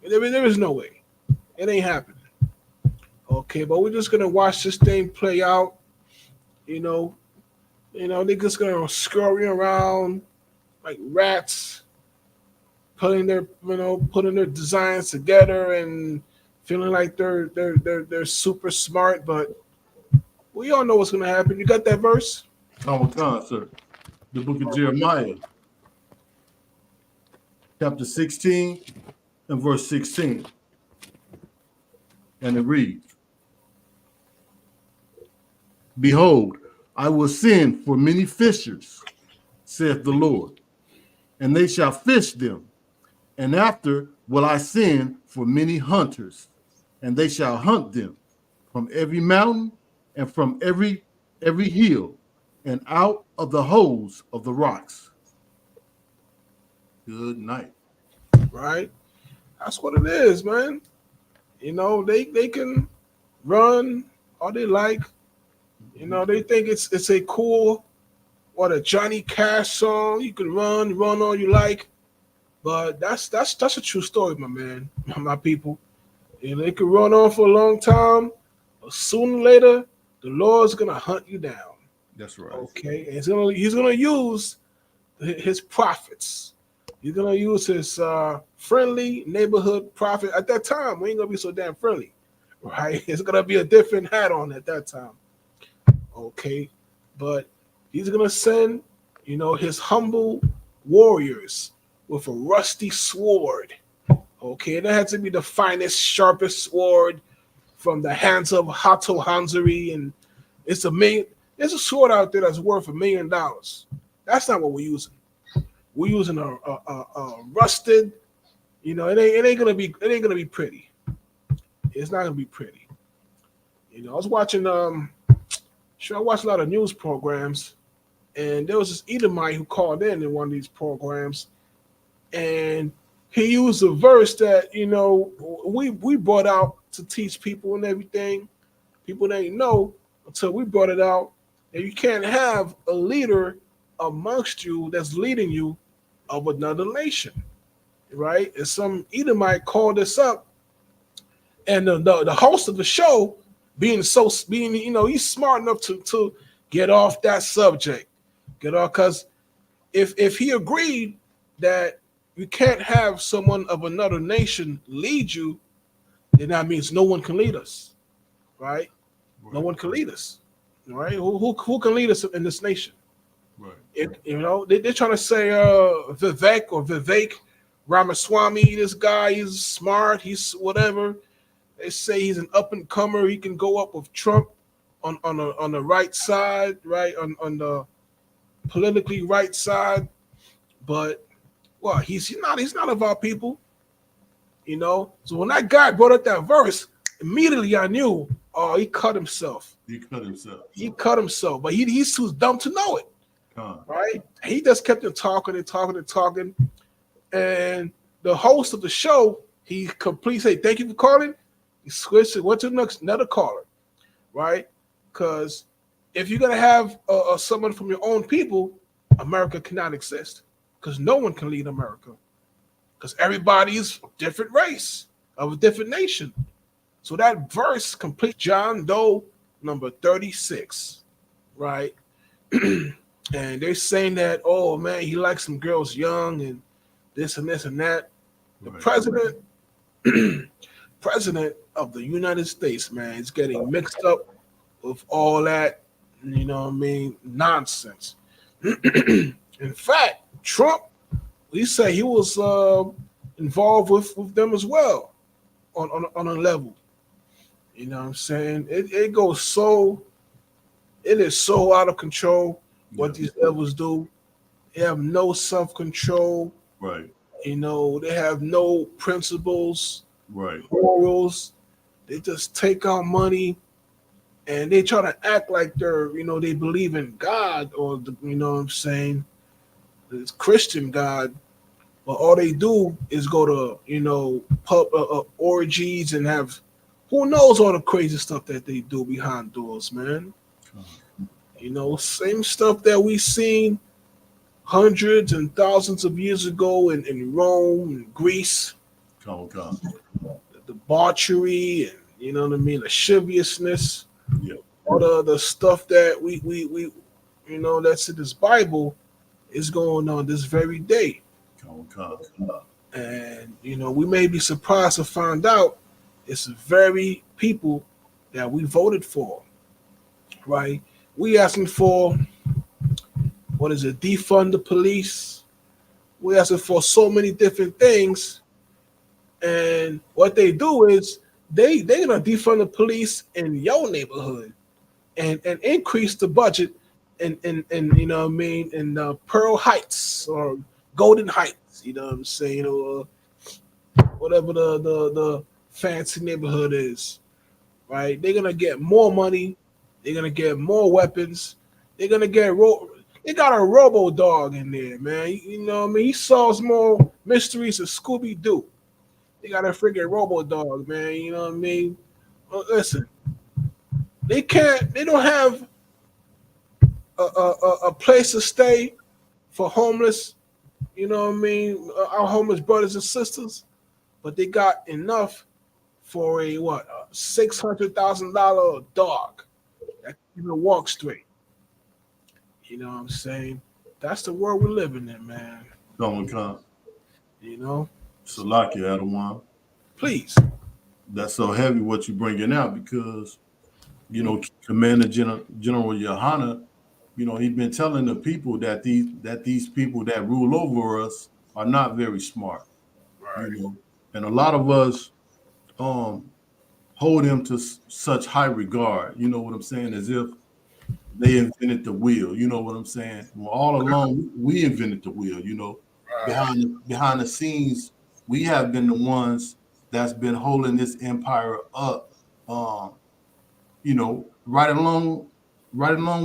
There is no way. It ain't happening. Okay, but we're just gonna watch this thing play out. You know, they're just gonna scurry around like rats, putting their designs together and feeling like they're super smart. But we all know what's gonna happen. You got that verse? Oh, God, sir. The book of Jeremiah, chapter 16 and verse 16. And it reads, Behold, I will send for many fishers, saith the Lord, and they shall fish them. And after will I send for many hunters, and they shall hunt them from every mountain and from every hill and out of the holes of the rocks. Good night. Right? That's what it is, man. You know, they can run all they like. You know, they think it's a cool, a Johnny Cash song. You can run all you like. But that's a true story, my man, my people. And they can run on for a long time, but sooner or later, the Lord's gonna hunt you down. That's right. Okay, and he's gonna use his prophets. He's gonna use his friendly neighborhood prophet. At that time, we ain't gonna be so damn friendly, right? It's gonna be a different hat on at that time. Okay, but he's gonna send, you know, his humble warriors with a rusty sword. Okay, that had to be the finest, sharpest sword from the hands of Hato Hanzari, and it's there's a sword out there that's worth $1 million. That's not what we're using. We're using a rusted, you know, it ain't gonna be pretty. It's not gonna be pretty. You know, I was watching I watched a lot of news programs, and there was this Edomite who called in one of these programs, and he used a verse that, you know, we brought out to teach people and everything, People didn't know until we brought it out. And you can't have a leader amongst you that's leading you of another nation, right? And some Edomite called this up, and the host of the show being he's smart enough to get off that subject, get off, because if he agreed that you can't have someone of another nation lead you, then that means no one can lead us, right? No one can lead us, right? Who can lead us in this nation? Right. They're trying to say Vivek Ramaswamy, this guy, he's smart, he's whatever. They say he's an up and comer. He can go up with Trump on the right side, right, on the politically right side. But well, he's not of our people, So when that guy brought up that verse, immediately I knew, oh, he cut himself. He cut himself, but he's too dumb to know it. Right? He just kept on talking and talking and talking. And the host of the show, he completely said, "Thank you for calling." He switched it, went to the next another caller, right? Because if you're gonna have someone from your own people, America cannot exist. Because no one can lead America. Because everybody is a different race of a different nation. So that verse complete John Doe number 36, right? And they're saying that, oh man, he likes some girls young and this and this and that. The president of the United States, man, is getting mixed up with all that, nonsense. In fact, Trump, he said he was involved with them as well on a level. You know what I'm saying? It is so out of control what these devils do. They have no self-control. Right. They have no principles, right, morals. They just take out money and they try to act like they're, they believe in God or, what I'm saying, it's Christian God. But all they do is go to, pub orgies and have, who knows all the crazy stuff that they do behind doors, man. Same stuff that we seen hundreds and thousands of years ago in Rome and Greece. The debauchery and the lasciviousness. Yeah. All the stuff that we that's in this Bible is going on this very day. And we may be surprised to find out it's the very people that we voted for, right? We asking for, defund the police. We asking for so many different things, and what they do is they're gonna defund the police in your neighborhood, and increase the budget in Pearl Heights or Golden Heights, what I'm saying, or whatever the fancy neighborhood is, right? They're gonna get more money. They're gonna get more weapons. They're gonna get they got a Robo Dog in there, man. He solves more mysteries than Scooby Doo. They got a freaking Robo Dog, man. Listen, they don't have a place to stay for homeless, our homeless brothers and sisters, but they got enough for a $600,000 dog that can even walk straight. You know what I'm saying? That's the world we're living in, man. Salakia Adawan. Please. That's so heavy what you're bringing out because, Commander General Yohana, he's been telling the people that these people that rule over us are not very smart. Right. And a lot of us hold them to such high regard, you know what I'm saying, as if they invented the wheel, you know what I'm saying? Well, all along, we invented the wheel, Behind the scenes, we have been the ones that's been holding this empire up, right along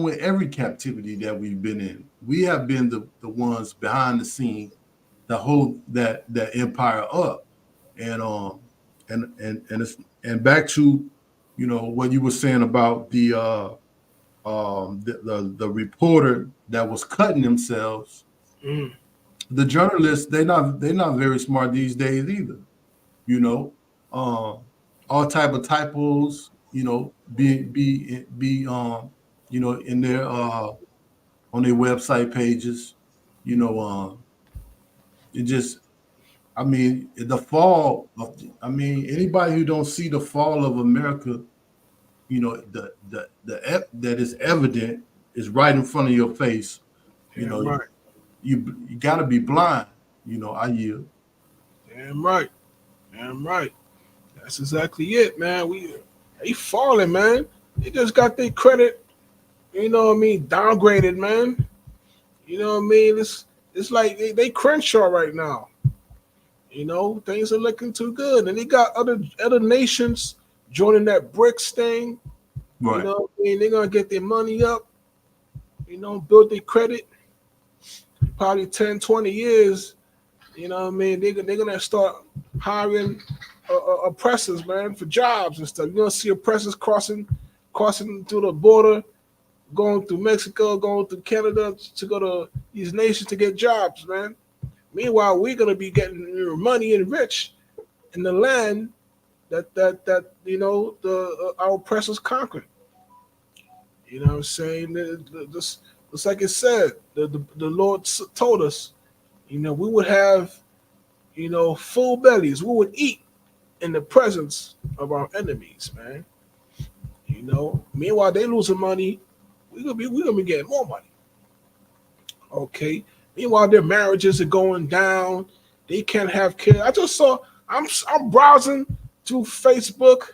with every captivity that we've been in. We have been the ones behind the scene that hold that empire up. And back to, you know, what you were saying about the reporter that was cutting themselves. Mm. The journalists, they're not very smart these days either. You know, all type of typos. You know, be you know, in their on their website pages. You know, it just. I mean, the fall of. I mean, anybody who don't see the fall of America, you know, that is evident is right in front of your face. You know, right. you got to be blind. You know, I yield. Damn right. Damn right. That's exactly it, man. They falling, man. They just got their credit, you know what I mean, downgraded, man. You know what I mean? It's like they Crenshaw right now. You know, things are looking too good. And they got other nations joining that BRICS thing. Right. You know what I mean? They're gonna get their money up, you know, build their credit. Probably 10, 20 years, you know what I mean? They're gonna start hiring oppressors, man, for jobs and stuff. You're gonna see oppressors crossing through the border, going through Mexico, going through Canada to go to these nations to get jobs, man. Meanwhile, we're gonna be getting money and rich in the land that you know our oppressors conquered. You know what I'm saying? This, it's like it said, the Lord told us, you know, we would have, you know, full bellies. We would eat in the presence of our enemies, man. You know, meanwhile they losing money, we're gonna be getting more money. Okay. Meanwhile, their marriages are going down. They can't have kids. I just saw. I'm browsing through Facebook.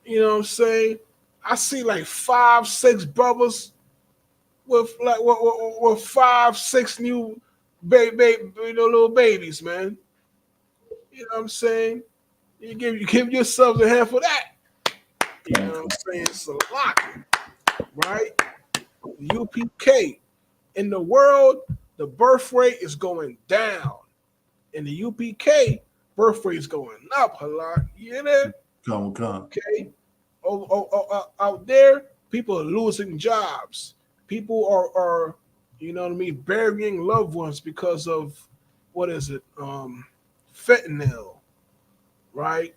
You know what I'm saying? I see like 5, 6 brothers with like with 5, 6 new little babies, man. You know what I'm saying? You give yourselves a hand for that. You know what I'm saying? It's a lot, right? UPK. In the world, the birth rate is going down. In the UPK, birth rate is going up a lot. You hear that? Come. Okay. Out there, people are losing jobs. People are, you know what I mean, burying loved ones because of what is it? Fentanyl, right?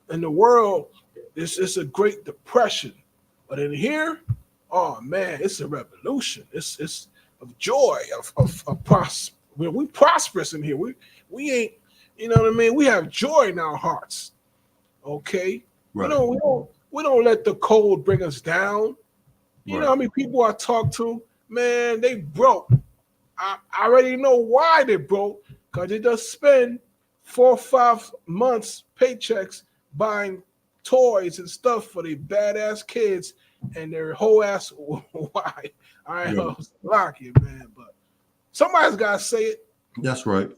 In the world, it's a Great Depression, but in here, oh man, it's a revolution. It's of joy, of prosper. We prosperous in here. We ain't, you know what I mean? We have joy in our hearts. Okay. Right. We don't let the cold bring us down. You Right. know how many people I talk to, man, they broke. I already know why they broke, because they just spend 4 or 5 months paychecks buying toys and stuff for their badass kids and their whole ass. Why? I ain't gonna lock it, man. But somebody's gotta say it. That's right.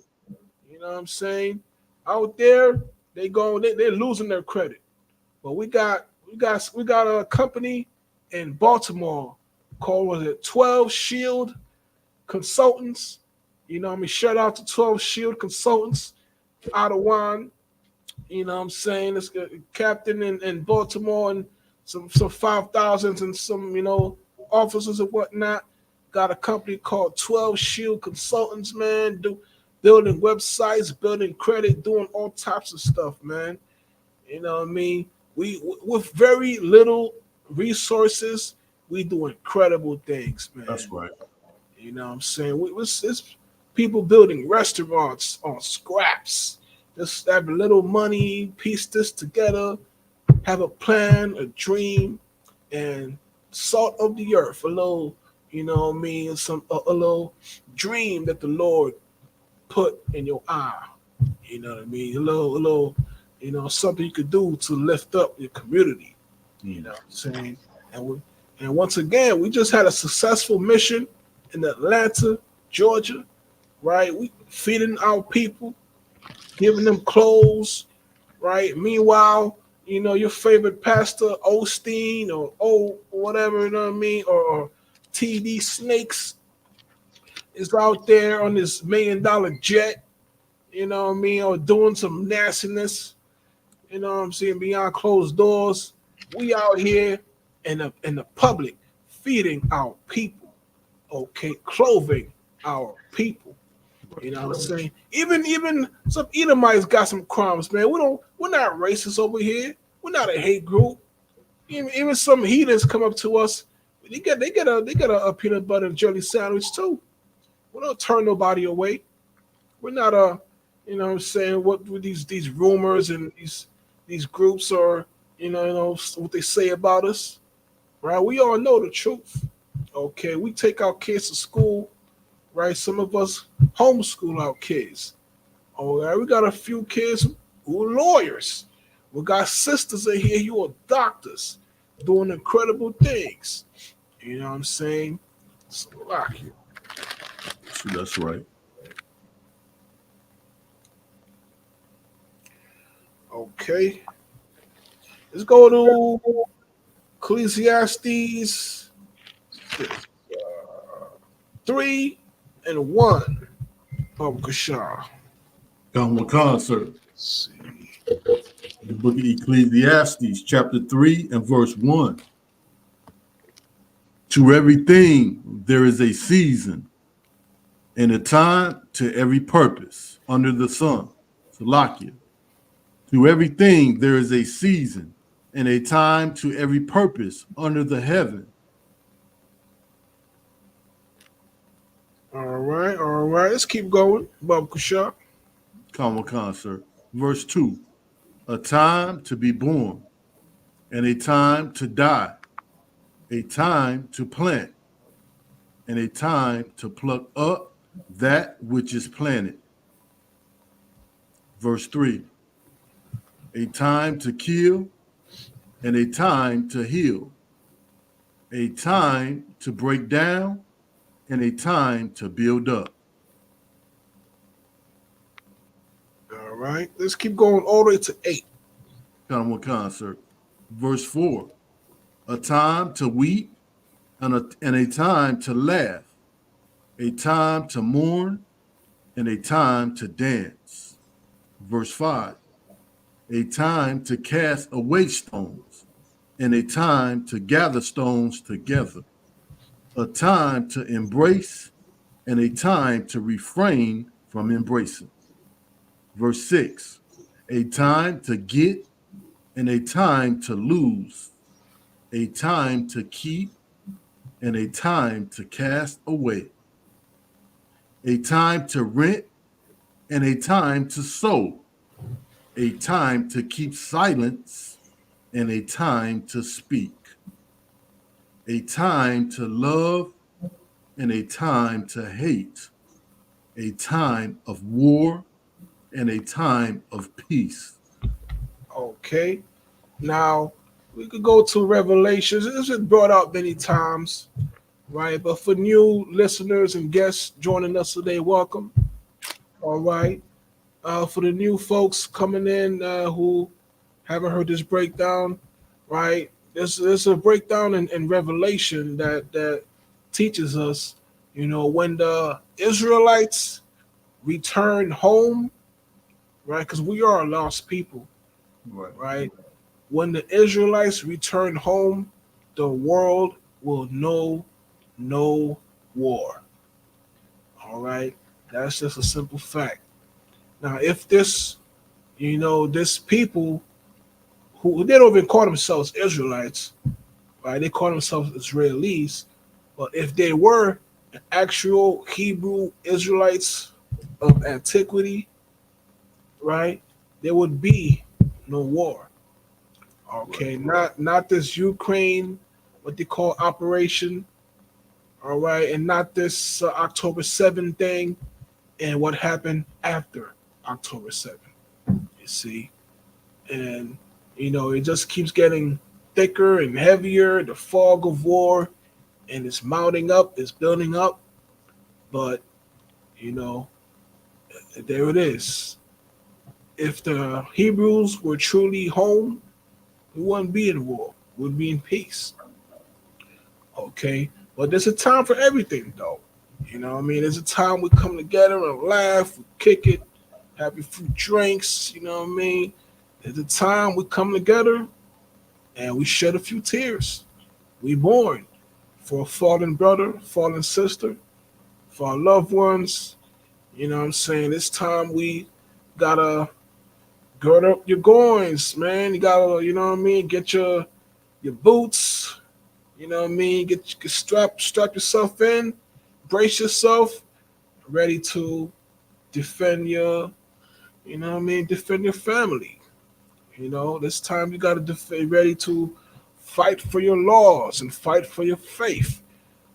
You know what I'm saying? Out there, they're losing their credit. But we got a company in Baltimore called 12 Shield Consultants. You know what I mean? Shout out to 12 Shield Consultants out of Juan. You know what I'm saying? It's a captain in Baltimore and some 5,000s and some, you know, officers and whatnot. Got a company called 12 Shield Consultants, man. Building websites, building credit, doing all types of stuff, man. You know what I mean? We with very little resources, we do incredible things, man. That's right. You know what I'm saying? It's people building restaurants on scraps. Just have a little money, piece this together, have a plan, a dream, and salt of the earth, a little, you know what I mean, a little dream that the Lord put in your eye. You know what I mean? A little, you know, something you could do to lift up your community. You know what I'm saying? And once again, we just had a successful mission in Atlanta, Georgia, right? We feeding our people, giving them clothes, right? Meanwhile, you know, your favorite pastor, Osteen or whatever, you know what I mean, or TD Snakes is out there on this $1 million jet, you know what I mean, or doing some nastiness, you know what I'm saying, beyond closed doors. We out here in the public feeding our people, okay, clothing our people. You know what I'm saying? Even some Edomites got some crumbs, man. We're not racist over here. We're not a hate group. Even some heathens come up to us. They get a peanut butter and jelly sandwich too. We don't turn nobody away. We're not you know what I'm saying, what these rumors and these groups are, you know what they say about us, right? We all know the truth. Okay, we take our kids to school, right? Some of us homeschool our kids. All right, we got a few kids who are lawyers. We got sisters in here who are doctors doing incredible things. You know what I'm saying? So, that's right. Okay. Let's go to Ecclesiastes 3 and 1. Kashar. Come with concert. The book of Ecclesiastes, chapter 3 and verse 1. To everything there is a season and a time to every purpose under the sun. Salakia. To everything there is a season and a time to every purpose under the heaven. All right. Let's keep going. Bob Kashar. Come with concert. Verse 2. A time to be born and a time to die, a time to plant and a time to pluck up that which is planted. Verse 3. A time to kill and a time to heal, a time to break down and a time to build up. All right. Let's keep going all the way to 8. Come with concert. Verse 4. A time to weep and a time to laugh, a time to mourn and a time to dance. Verse 5. A time to cast away stones and a time to gather stones together, a time to embrace and a time to refrain from embracing. Verse 6. A time to get and a time to lose, a time to keep and a time to cast away, a time to rent and a time to sow, a time to keep silence and a time to speak, a time to love and a time to hate, a time of war and a time of peace. Okay. Now, we could go to Revelations. This has been brought up many times, right? But for new listeners and guests joining us today, welcome. All right. For the new folks coming in who haven't heard this breakdown, right? There's a breakdown in Revelation that teaches us, you know, when the Israelites return home, right? Because we are a lost people, right? When the Israelites return home, the world will know no war. All right? That's just a simple fact. Now, if this people who they don't even call themselves Israelites, right? They call themselves Israelis. But if they were actual Hebrew Israelites of antiquity, right, there would be no war. Okay, not this Ukraine, what they call operation, all right, and not this October 7th thing and what happened after October 7th, you see. And, you know, it just keeps getting thicker and heavier, the fog of war, and it's mounting up, it's building up. But, you know, there it is. If the Hebrews were truly home, we wouldn't be in war. We'd be in peace. Okay? But there's a time for everything, though. You know what I mean? There's a time we come together and laugh, we kick it, have a few drinks, you know what I mean? It's a time we come together and we shed a few tears. We mourn for a fallen brother, fallen sister, for our loved ones. You know what I'm saying? It's time we gotta gird up your goings, man. You gotta, you know what I mean, get your boots, you know what I mean, get strap yourself in, brace yourself, ready to defend your, you know what I mean, defend your family. You know, this time you gotta ready to fight for your laws and fight for your faith,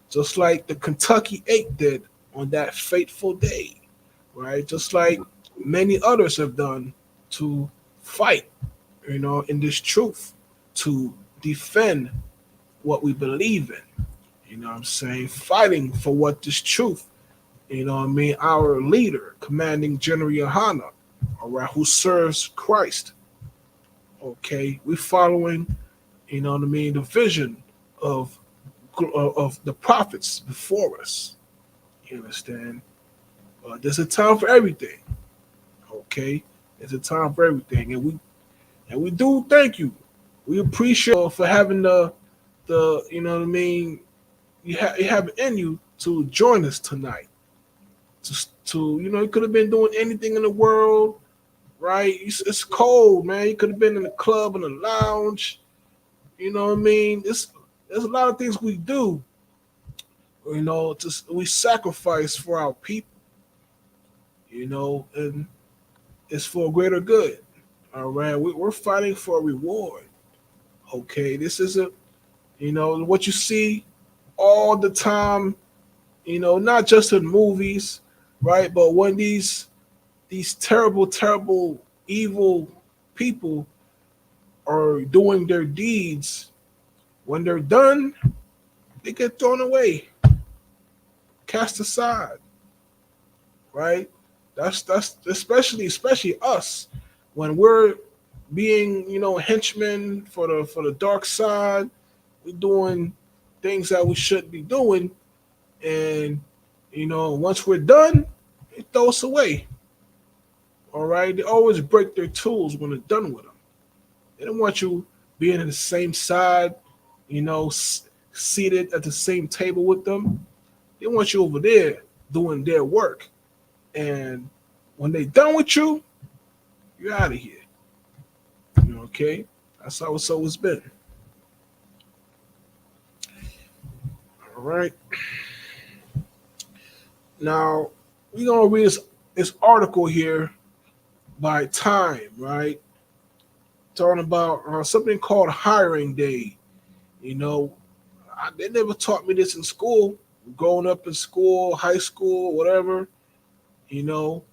just like the Kentucky 8 did on that fateful day, right? Just like many others have done to fight, you know, in this truth, to defend what we believe in. You know what I'm saying? Fighting for what this truth, you know what I mean? Our leader, Commanding General Yohana, all right, who serves Christ. Okay, we're following, you know what I mean, the vision of the prophets before us. You understand? There's a time for everything. Okay, there's a time for everything, and we do thank you. We appreciate you for having the you know what I mean. You have it in you to join us tonight. To you know, you could have been doing anything in the world, right? It's cold, man. You could have been in the club, in the lounge. You know what I mean? There's a lot of things we do. You know, we sacrifice for our people. You know, and it's for a greater good. All right, we're fighting for a reward. Okay, this isn't, you know, what you see all the time. You know, not just in movies, right? But when these terrible, evil people are doing their deeds, when they're done, they get thrown away, cast aside, right? That's especially us when we're being, you know, henchmen for the dark side. We're doing things that we shouldn't be doing, and you know, once we're done, they throw us away. All right, they always break their tools when they're done with them. They don't want you being in the same side, you know, seated at the same table with them. They want you over there doing their work. And when they're done with you, you're out of here. You know, okay? That's how it's always been. All right. Now, we're going to read this article here by Time, right? Talking about something called Hiring Day. You know, they never taught me this in school, growing up in school, high school, whatever, you know.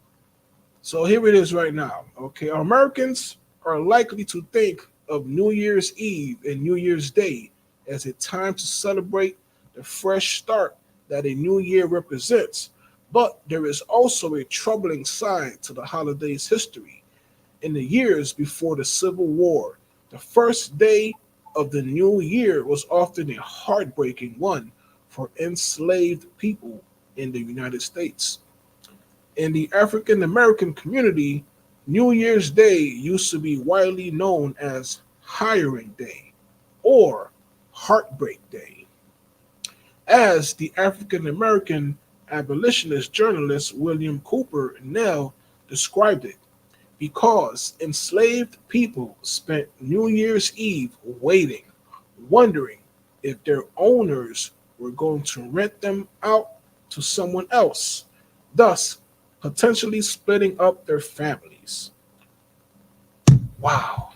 So here it is right now, okay? Americans are likely to think of New Year's Eve and New Year's Day as a time to celebrate the fresh start that a new year represents. But there is also a troubling side to the holiday's history. In the years before the Civil War, the first day of the new year was often a heartbreaking one for enslaved people in the United States. In the African American community, New Year's Day used to be widely known as Hiring Day or Heartbreak Day. As the African American abolitionist journalist William Cooper Nell described it, because enslaved people spent New Year's Eve waiting, wondering if their owners were going to rent them out to someone else, thus potentially splitting up their families. Wow.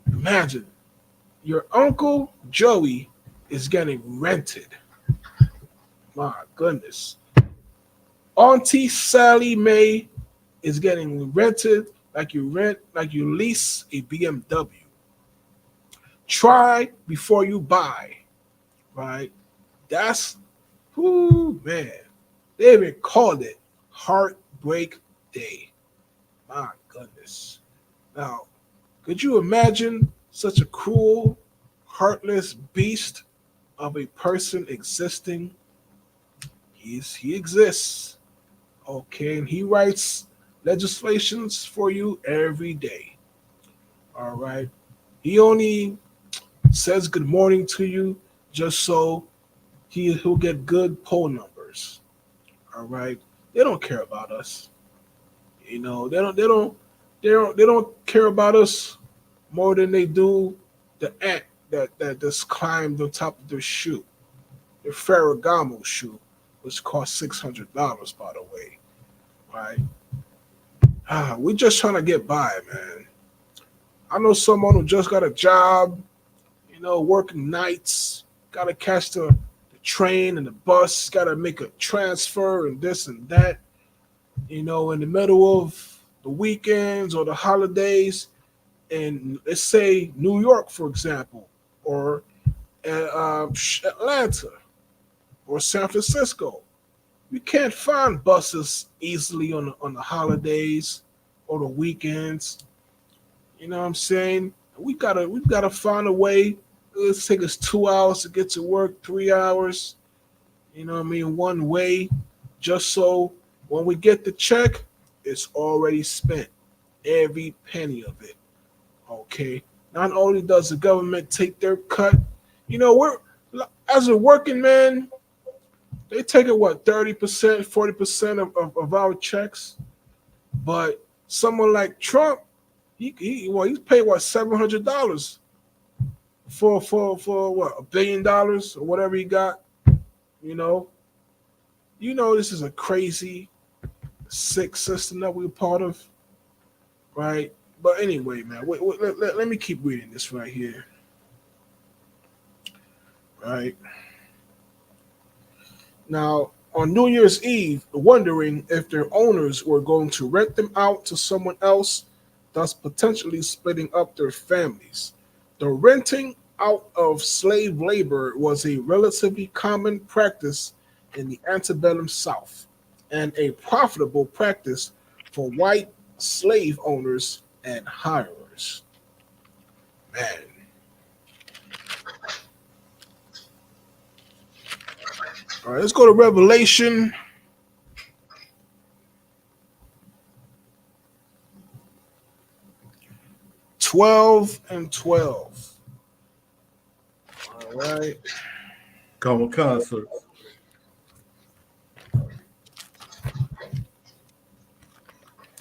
Imagine your Uncle Joey is getting rented. My goodness. Auntie Sally Mae is getting rented like you lease a BMW. Try before you buy, right? That's, man. They even called it Heartbreak Day. My goodness. Now, could you imagine such a cruel, heartless beast of a person existing? He exists. Okay, and he writes legislations for you every day. All right. He only says good morning to you just so he'll get good poll numbers. All right. They don't care about us. You know, they don't care about us more than they do the ant that just climbed on top of their shoe. The Ferragamo shoe, which cost $600, by the way. Right? We just trying to get by, man. I know someone who just got a job, you know, working nights, got to catch the train and the bus, got to make a transfer and this and that. You know, in the middle of the weekends or the holidays, and let's say New York, for example, or Atlanta or San Francisco. You can't find buses easily on the holidays or the weekends. You know what I'm saying? We've gotta find a way. Let's take us 2 hours to get to work, 3 hours. You know what I mean? One way, just so when we get the check, it's already spent. Every penny of it. Okay. Not only does the government take their cut, you know, we're as a working man, they take it what 30%, 40% of our checks. But someone like Trump, he's paid what $700 for what $1 billion or whatever he got. You know, this is a crazy, sick system that we're part of, right? But anyway, man, let me keep reading this right here. Right. Now, on New Year's Eve, wondering if their owners were going to rent them out to someone else, thus potentially splitting up their families. The renting out of slave labor was a relatively common practice in the antebellum South and a profitable practice for white slave owners and hirers. Man. All right, let's go to Revelation. (12 and 12). All right. Come on, concert.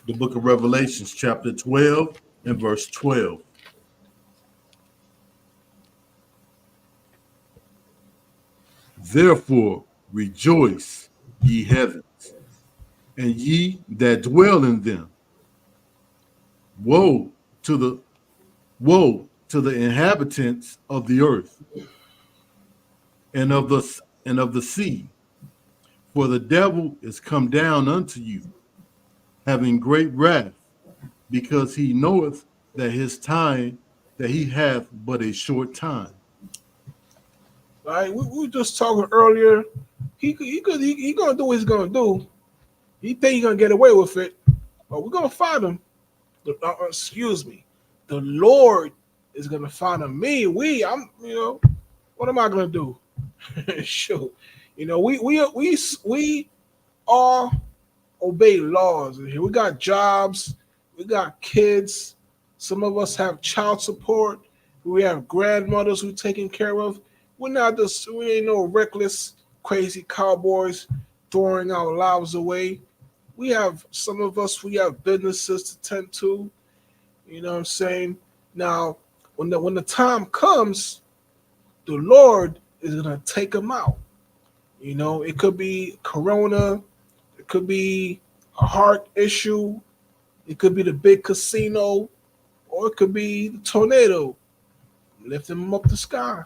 The book of Revelations, chapter 12 and verse 12. Therefore rejoice, ye heavens, and ye that dwell in them. Woe to the inhabitants of the earth and of the sea, for the devil is come down unto you, having great wrath, because he knoweth that he hath but a short time. All right, we were just talking earlier. He gonna do what he's gonna do. He think he's gonna get away with it, but we're gonna find him. Excuse me. The Lord is gonna find him. What am I gonna do? Shoot, we all obey laws in here. We got jobs, we got kids. Some of us have child support. We have grandmothers we're taking care of. We ain't no reckless, crazy cowboys throwing our lives away. We have we have businesses to tend to. You know what I'm saying? Now, when the time comes, the Lord is gonna take them out. You know, it could be corona, it could be a heart issue, it could be the big casino, or it could be the tornado lifting them up the sky.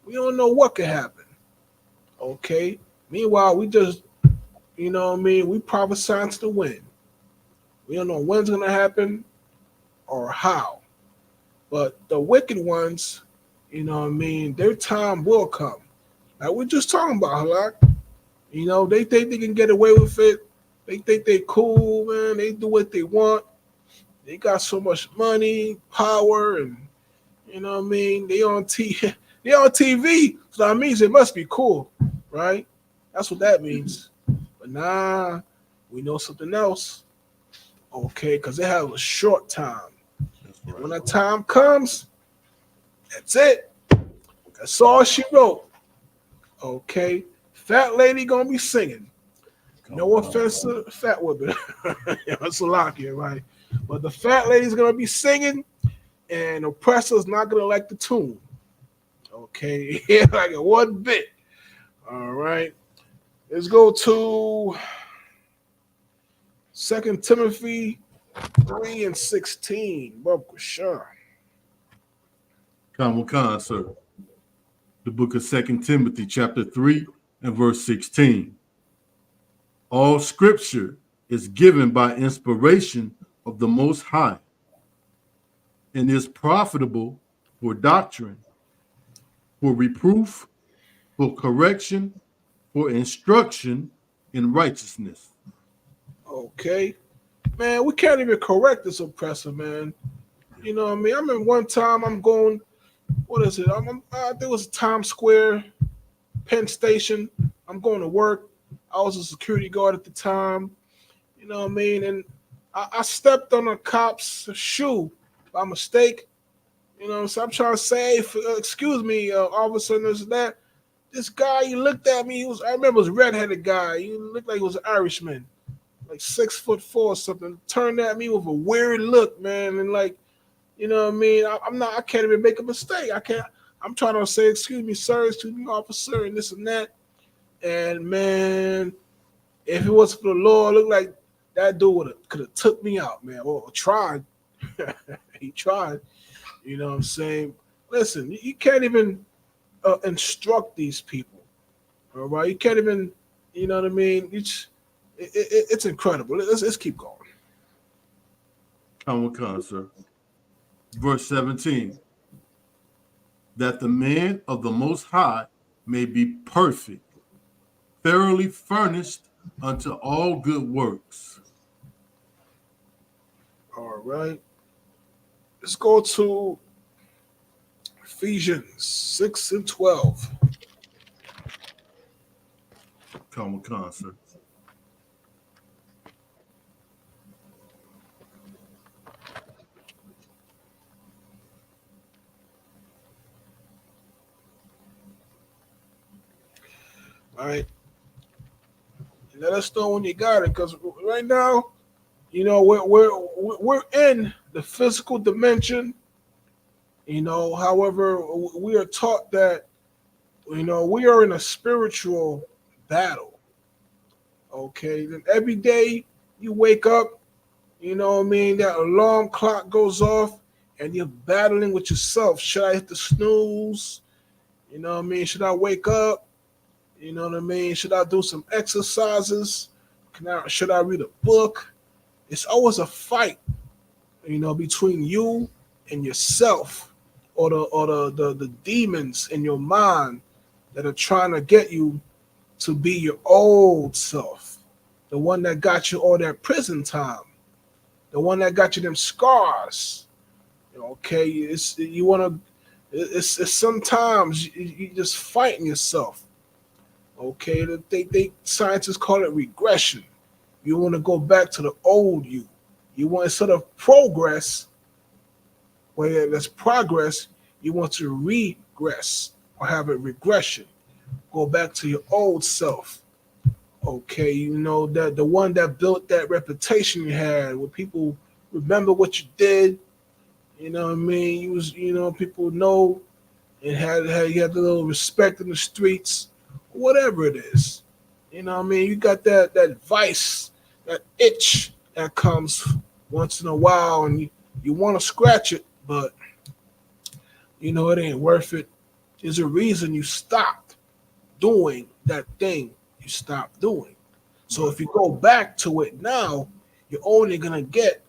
We don't know what could happen. Okay. Meanwhile, we just, we prophesy to the wind. We don't know when's gonna happen or how. But the wicked ones, their time will come. Like we're just talking about, Halak. They think they can get away with it. They think they cool, man. They do what they want. They got so much money, power, and they on TV. They on TV, so that means it must be cool, right? That's what that means. But nah, we know something else. Okay, because they have a short time. That's right. When that time comes, that's it. That's all she wrote. Okay, fat lady gonna be singing. No offense to fat women. That's a lock here, right? But the fat lady's gonna be singing, and oppressor's not gonna like the tune. Okay, like it one bit. All right, let's go to 2 Timothy 3:16. Bob Kushar. Khan, sir. The book of 2 Timothy, chapter 3 and verse 16. All scripture is given by inspiration of the Most High and is profitable for doctrine, for reproof, for correction, for instruction in righteousness. Okay, man, we can't even correct this oppressor, man. You know what I mean? I remember one time I'm going, what is it? I think it was Times Square, Penn Station. I'm going to work. I was a security guard at the time. You know what I mean? And I stepped on a cop's shoe by mistake. You know, so I'm trying to say, excuse me, officer, this and that. This guy, he looked at me. I remember it was a redheaded guy. He looked like he was an Irishman, like 6'4" or something. Turned at me with a weird look, man, and like, you know what I mean? I can't even make a mistake. I'm trying to say, excuse me, sir, excuse me, officer, and this and that. And man, if it wasn't for the Lord, it looked like that dude could have took me out, man, or tried. He tried. You know what I'm saying? Listen, you can't even instruct these people. All right, you can't even. You know what I mean? It's incredible. Let's keep going. Khan, sir. Verse 17. That the man of the Most High may be perfect, thoroughly furnished unto all good works. All right. Let's go to Ephesians 6:12. Khan, sir. All right. Let us know when you got it, because right now, you know, we're in the physical dimension. You know, however, we are taught that, you know, we are in a spiritual battle. Okay, then every day you wake up, you know what I mean, that alarm clock goes off and you're battling with yourself. Should I hit the snooze? You know what I mean? Should I wake up? You know what I mean? Should I do some exercises? Should I read a book? It's always a fight, you know, between you and yourself, or the demons in your mind that are trying to get you to be your old self, the one that got you all that prison time, the one that got you them scars. Okay, it's sometimes you just fighting yourself. Okay, they scientists call it regression. You want to go back to the old you. You want, instead of progress, where there's progress, you want to regress or have a regression. Go back to your old self. Okay, you know, that the one that built that reputation you had, where people remember what you did. You know what I mean? You was, you know, people know, and you had the little respect in the streets. Whatever it is, you know what I mean? You got that vice, that itch that comes once in a while, and you want to scratch it, but you know it ain't worth it. There's a reason you stopped doing that thing you stopped doing. So if you go back to it now, you're only gonna get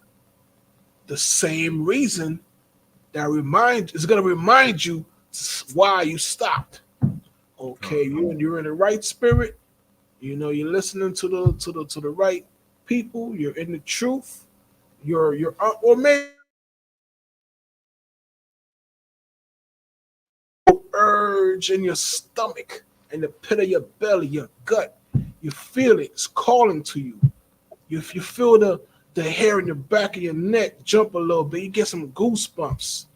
the same reason that is gonna remind you why you stopped. Okay, you're in the right spirit. You know, you're listening to the right people. You're in the truth. You're or maybe urge in your stomach, in the pit of your belly, your gut. You feel it. It's calling to you. You feel the hair in the back of your neck jump a little bit. You get some goosebumps.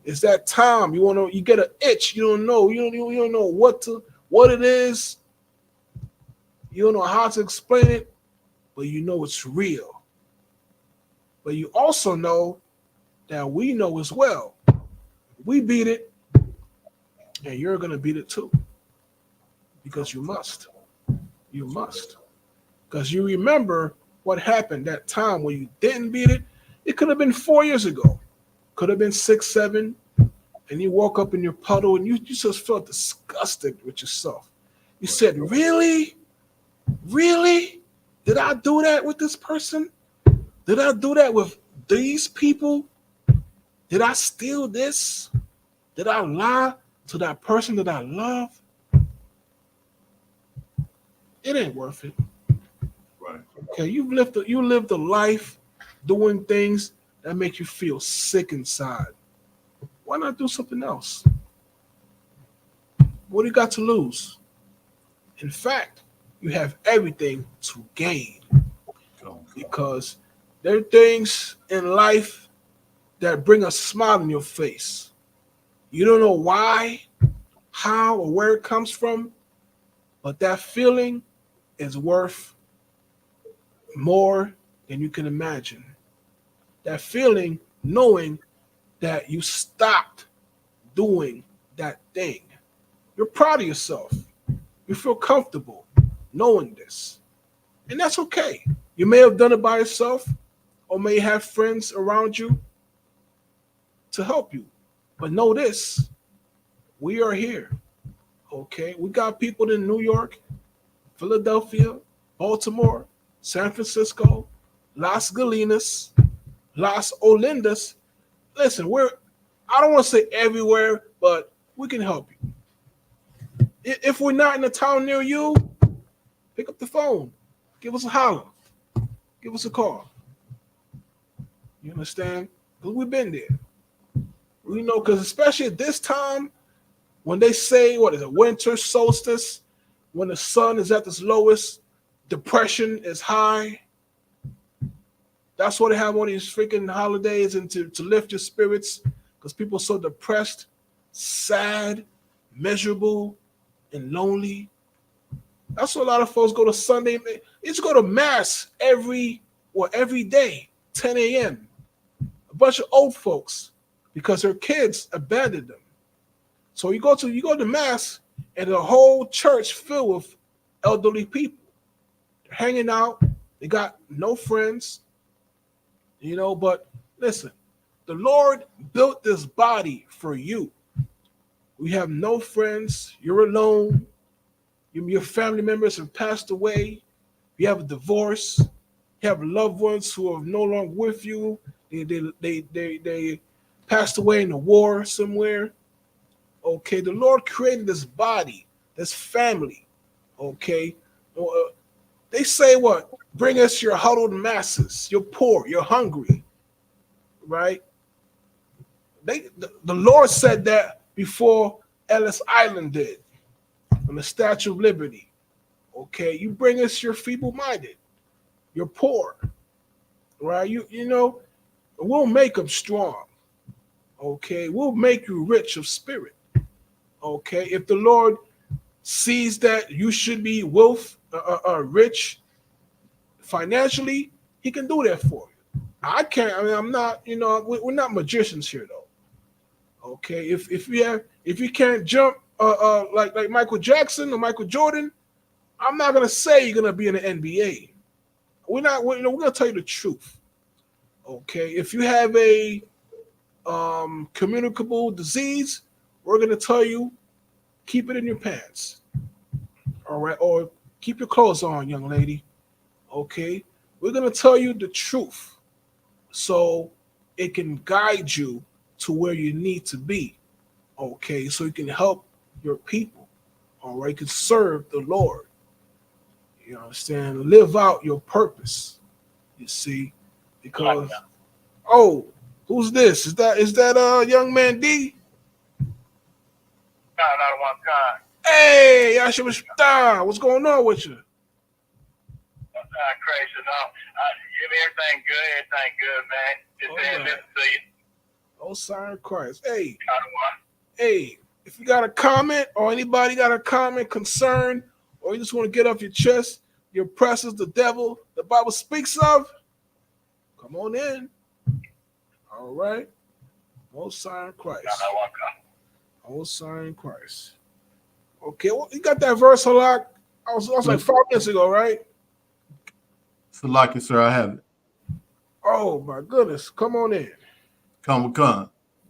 It's that time. You get an itch. You don't know. You don't know what it is. You don't know how to explain it, but you know it's real. But you also know that we know as well. We beat it, and you're gonna beat it too. Because you must. You must. Because you remember what happened that time when you didn't beat it. It could have been 4 years ago. Could have been 6, 7. And you woke up in your puddle and you just felt disgusted with yourself. You said, really? Really? Did I do that with this person? Did I do that with these people? Did I steal this? Did I lie to that person that I love? It ain't worth it. Right. Okay, you lived a life doing things that make you feel sick inside. Why not do something else? What do you got to lose? In fact, you have everything to gain, because there are things in life that bring a smile on your face. You don't know why, how, or where it comes from, but that feeling is worth more than you can imagine. That feeling, knowing that you stopped doing that thing. You're proud of yourself. You feel comfortable knowing this. And that's okay. You may have done it by yourself, or may have friends around you to help you. But know this, we are here. Okay? We got people in New York, Philadelphia, Baltimore, San Francisco, Las Galinas, Las Olindas. Listen, I don't want to say everywhere, but we can help you. If we're not in a town near you, pick up the phone. Give us a holler. Give us a call. You understand? Because we've been there. We know, because especially at this time, when they say, what is it, winter solstice, when the sun is at its lowest, depression is high. That's why they have all these freaking holidays, and to lift your spirits, because people are so depressed, sad, miserable, and lonely. That's why a lot of folks go to Sunday. They just go to mass every day, 10 a.m. A bunch of old folks, because their kids abandoned them. So you go to mass, and the whole church filled with elderly people. They're hanging out. They got no friends. But listen, the Lord built this body for you. We have no friends. You're alone. Your family members have passed away. You have a divorce. You have loved ones who are no longer with you. They passed away in a war somewhere. Okay, the Lord created this body, this family. Okay, they say what? Bring us your huddled masses. You're poor. You're hungry. Right? The Lord said that before Ellis Island did on the Statue of Liberty. Okay, you bring us your feeble-minded. You're poor. Right? We'll make them strong. Okay, we'll make you rich of spirit. Okay, if the Lord sees that you should be rich financially, he can do that for you. I can't. I'm not. We're not magicians here, though. Okay, if you can't jump like Michael Jackson or Michael Jordan, I'm not gonna say you're gonna be in the NBA. We're gonna tell you the truth. Okay, if you have a communicable disease, we're gonna tell you keep it in your pants. All right, or keep your clothes on, young lady. Okay, we're gonna tell you the truth, so it can guide you to where you need to be. Okay, so you can help your people. All right, you can serve the Lord. You understand? Live out your purpose. You see, because who's this? Is that young man D? Not one time. Hey, Yashima, what's going on with you? Crazy enough. Everything good. Everything good, man. Just saying, listen to you. Oh, Siren Christ. Hey, Shalom. hey, if you got a comment or anybody got a comment, concern, or you just want to get off your chest, your oppressors, the devil, the Bible speaks of, come on in. All right. Oh, Siren Christ. Shalom. Oh, Siren Christ. Okay, well, you got that verse, Halak? I was like 5 minutes ago, right? Salaki, sir, I have it. Oh my goodness. Come on in. Come.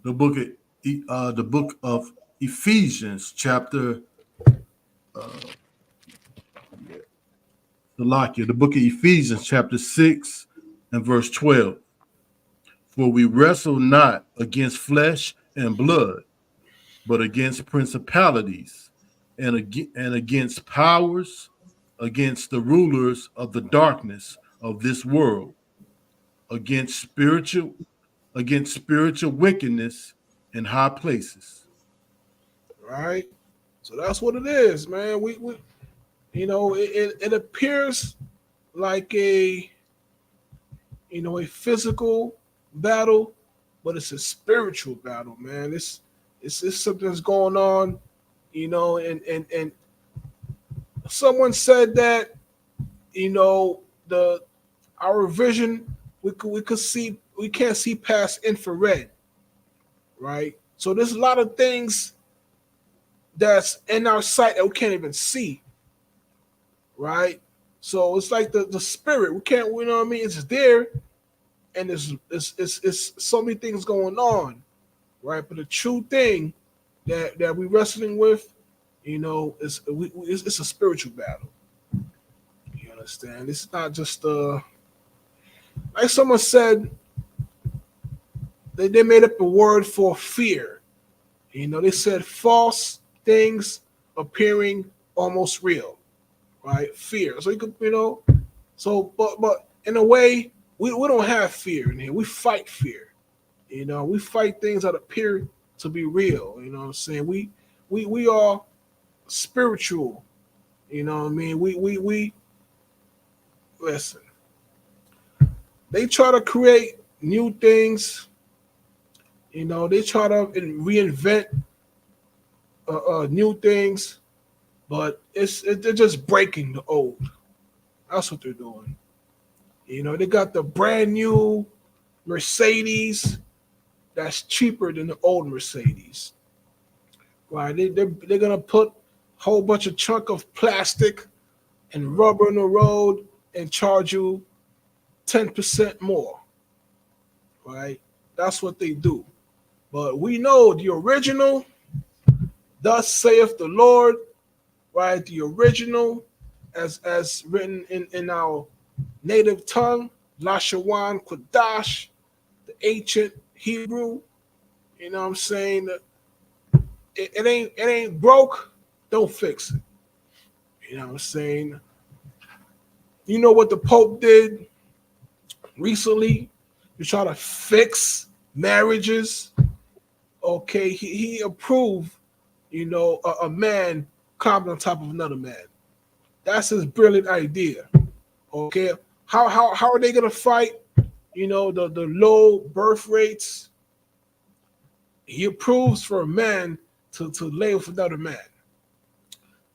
The book of Ephesians, chapter the book of Ephesians, chapter 6 and verse 12. For we wrestle not against flesh and blood, but against principalities and against powers, against the rulers of the darkness of this world, against spiritual wickedness in high places. Right? So that's what it is, man. We it appears like a physical battle, but it's a spiritual battle, man. It's something that's going on, and someone said that, our vision, we can't see past infrared, right? So there's a lot of things that's in our sight that we can't even see, right? So it's like the spirit. We can't, you know what I mean? It's there, and it's so many things going on, right? But the true thing that we're wrestling with, is it's a spiritual battle. You understand? It's not just like someone said, they made up a word for fear. They said false things appearing almost real, right? Fear. So you could, but in a way, we don't have fear in here. We fight fear. We fight things that appear to be real. You know what I'm saying? We are spiritual. You know what I mean? We listen. They try to create new things. They try to reinvent new things, but they're just breaking the old. That's what they're doing. They got the brand new Mercedes that's cheaper than the old Mercedes. Right? They're gonna put a whole bunch of chunk of plastic and rubber in the road and charge you 10% more. Right? That's what they do. But we know the original, thus saith the Lord, right? The original, as written in our native tongue, Lashawan Kodash, the ancient Hebrew. You know what I'm saying? It ain't broke, don't fix it. You know what I'm saying? You know what the Pope did recently? You try to fix marriages. Okay, he approved, a man climbing on top of another man. That's his brilliant idea. Okay, how are they gonna fight? The low birth rates. He approves for a man to lay with another man.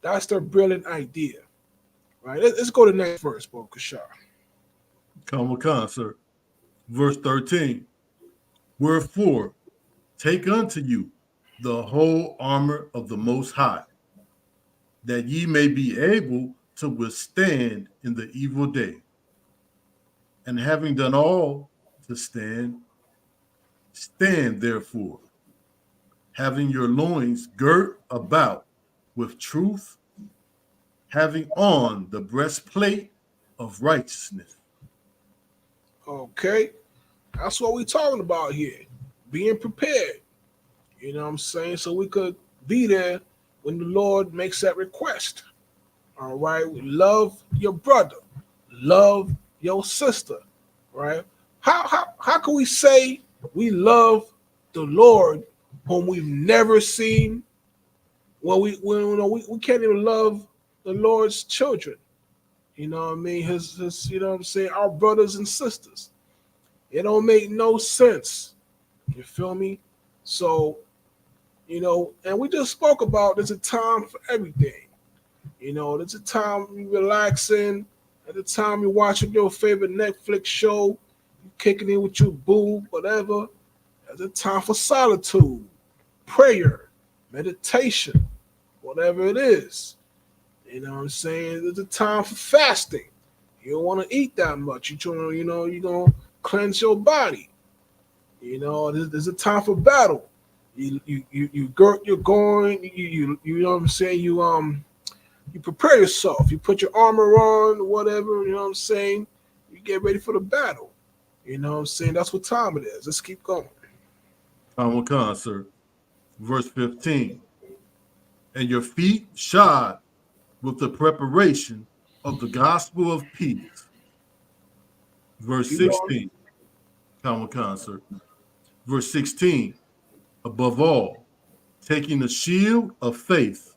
That's their brilliant idea, right? Let's go to the next verse, Bo Kashar. Come, sir. Verse 13. Wherefore, take unto you the whole armor of the Most High, that ye may be able to withstand in the evil day. And having done all to stand, stand therefore, having your loins girt about with truth, having on the breastplate of righteousness. Okay, that's what we're talking about here. Being prepared. You know what I'm saying? So we could be there when the Lord makes that request. All right. Love your brother. Love your sister. Right? How can we say we love the Lord whom we've never seen? Well, we can't even love the Lord's children. You know what I mean? His you know what I'm saying? Our brothers and sisters. It don't make no sense. You feel me? So, you know, and we just spoke about there's a time for everything. You know, there's a time you relaxing, at the time you're watching your favorite Netflix show, you kicking in with your boo, whatever. There's a time for solitude, prayer, meditation, whatever it is. You know what I'm saying? There's a time for fasting. You don't want to eat that much. You're gonna cleanse your body. You know, there's a time for battle. You gird your going. You know what I'm saying. You prepare yourself. You put your armor on, whatever. You know what I'm saying. You get ready for the battle. You know what I'm saying. That's what time it is. Let's keep going. Common concert. Verse 15. And your feet shod with the preparation of the gospel of peace. Verse 16. Common concert. Verse 16. Above all, taking the shield of faith,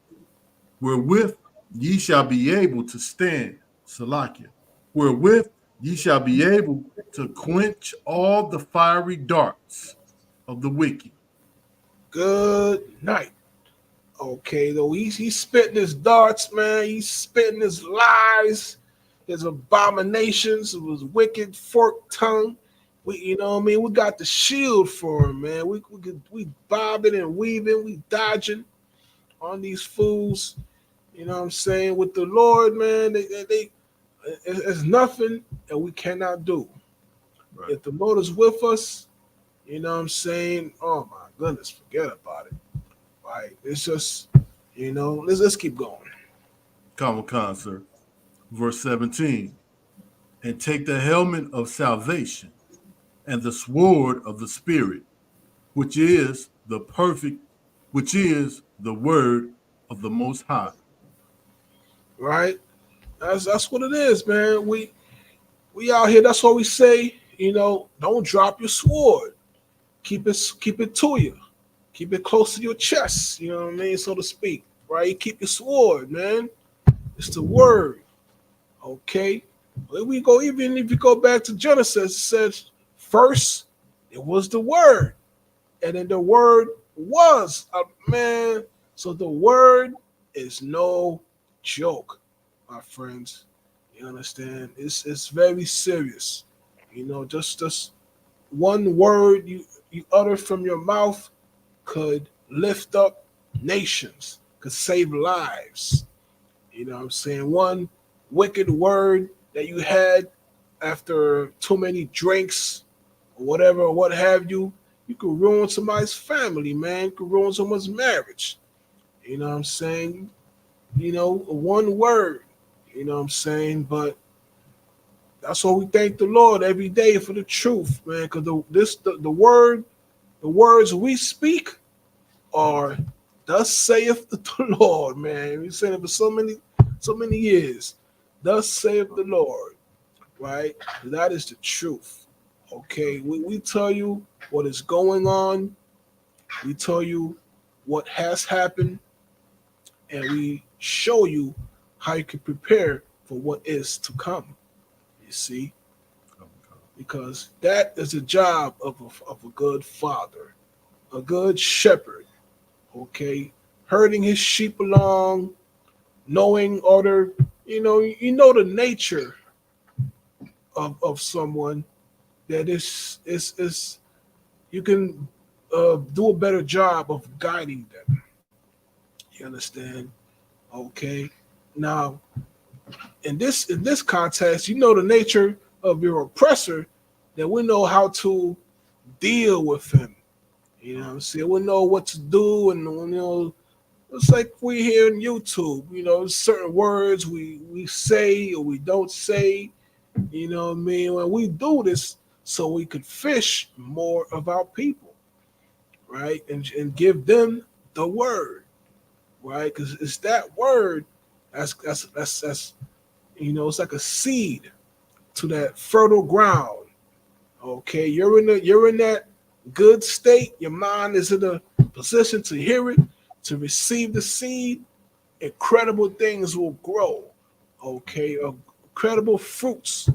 wherewith ye shall be able to stand, Salakia, wherewith ye shall be able to quench all the fiery darts of the wicked. Good night. Okay, though he's spitting his darts, man. He's spitting his lies, his abominations, his wicked forked tongue. You know what I mean? We got the shield for him, man. We bobbing and weaving, we dodging on these fools. You know what I'm saying? With the Lord, man, there's nothing that we cannot do. Right. If the Lord is with us, you know what I'm saying? Oh my goodness, forget about it. Right? It's just, you know, let's keep going. Common concert. Verse 17. And take the helmet of salvation and the sword of the Spirit, which is the word of the Most High. Right? That's what it is, man. We out here. That's what we say. You know, don't drop your sword. Keep it to you. Keep it close to your chest. You know what I mean, so to speak. Right? Keep your sword, man. It's the word. Okay. But we go. Even if you go back to Genesis, it says first it was the word, and then the word was a man. So the word is no joke, my friends. You understand? It's very serious. You know, just one word you utter from your mouth could lift up nations, could save lives. You know what I'm saying? One wicked word that you had after too many drinks or whatever, or what have you, you could ruin somebody's family, man. You could ruin someone's marriage. You know what I'm saying? You know, one word, you know what I'm saying? But that's why we thank the Lord every day for the truth, man, because the words we speak are thus saith the Lord, man. We've said it for so many years. Thus saith the Lord, right? That is the truth. Okay, we tell you what is going on. We tell you what has happened, and we show you how you can prepare for what is to come. You see, because that is the job of a good father, a good shepherd. Okay, herding his sheep along, knowing other, you know the nature of someone that is you can do a better job of guiding them. You understand? Okay. Now, in this context, you know the nature of your oppressor, that we know how to deal with him. You know what I'm saying? We know what to do, and you know, it's like we hear in YouTube, you know, certain words we say or we don't say, you know what I mean? When we do this so we could fish more of our people, right? And give them the word, right? Because it's that word that's you know, it's like a seed to that fertile ground. Okay, you're in that good state. Your mind is in a position to hear it, to receive the seed. Incredible things will grow. Okay, incredible fruits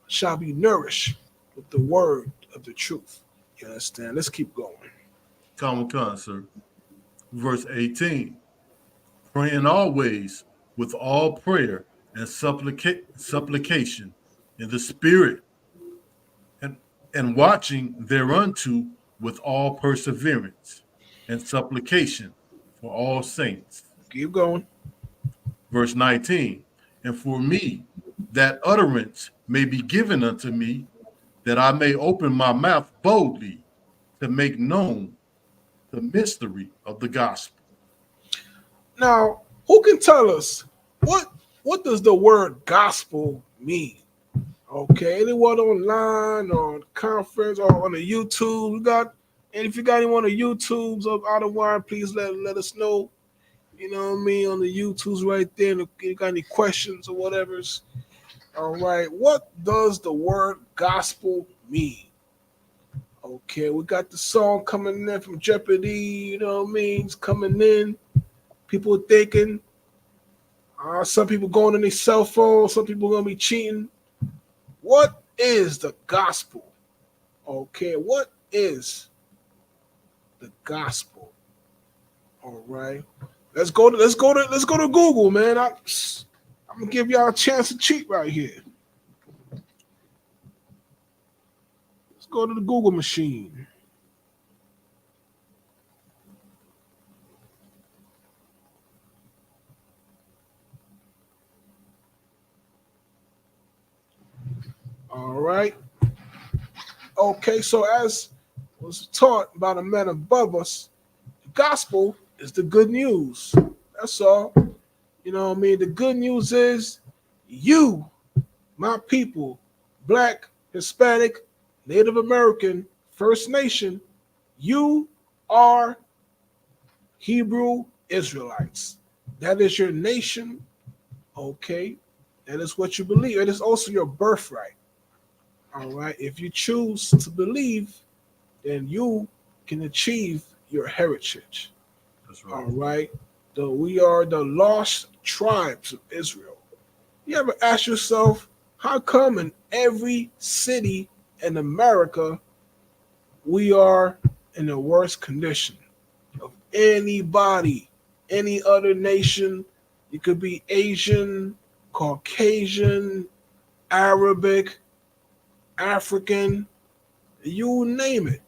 shall be nourished with the word of the truth. You understand? Let's keep going. Common concert. Verse 18. Praying always with all prayer and supplication in the spirit, and watching thereunto with all perseverance and supplication for all saints. Keep going. Verse 19. And for me, that utterance may be given unto me, that I may open my mouth boldly to make known the mystery of the gospel. Now, who can tell us what does the word gospel mean? Okay, anyone online or on conference or on the YouTube? And if you got anyone on the YouTubes of Out of Wine, please let us know. You know what I mean, on the YouTubes right there. If you got any questions or whatever. All right, what does the word gospel mean? Okay, we got the song coming in from Jeopardy. You know what I mean? It's coming in. People thinking. Some people going on their cell phone. Some people gonna be cheating. What is the gospel? Okay, what is the gospel? All right, let's go to Google, man. I'm gonna give y'all a chance to cheat right here. Let's go to the Google machine. All right. Okay, so as was taught by the men above us, the gospel is the good news. That's all. You know what I mean? The good news is you, my people, Black, Hispanic, Native American, First Nation, you are Hebrew Israelites. That is your nation. Okay. That is what you believe. It is also your birthright. All right. If you choose to believe, then you can achieve your heritage. That's right. All right. We are the lost tribes of Israel. You ever ask yourself, how come in every city in America we are in the worst condition of anybody, any other nation? It could be Asian, Caucasian, Arabic, African, you name it.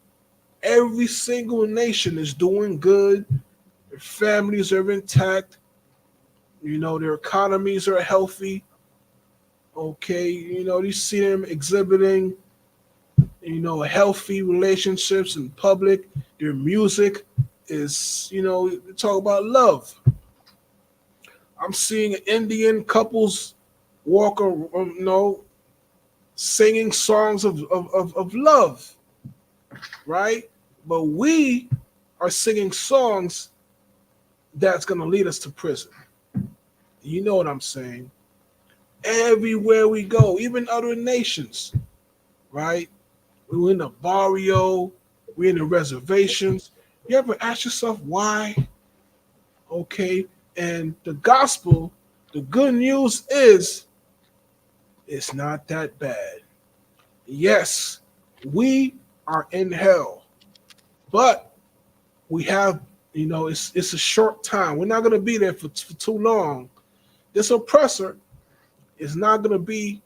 Every single nation is doing good. Their families are intact. You know, their economies are healthy. Okay, you know, you see them exhibiting, you know, healthy relationships in public. Their music is, you know, they talk about love. I'm seeing Indian couples walk, you know, singing songs of love, right? But we are singing songs that's going to lead us to prison. You know what I'm saying? Everywhere we go, even other nations, right? We're in the barrio, we're in the reservations. You ever ask yourself why? Okay, and the gospel, the good news is, it's not that bad. Yes, we are in hell, but we have, you know, it's a short time. We're not going to be there for too long. This oppressor is not going to be,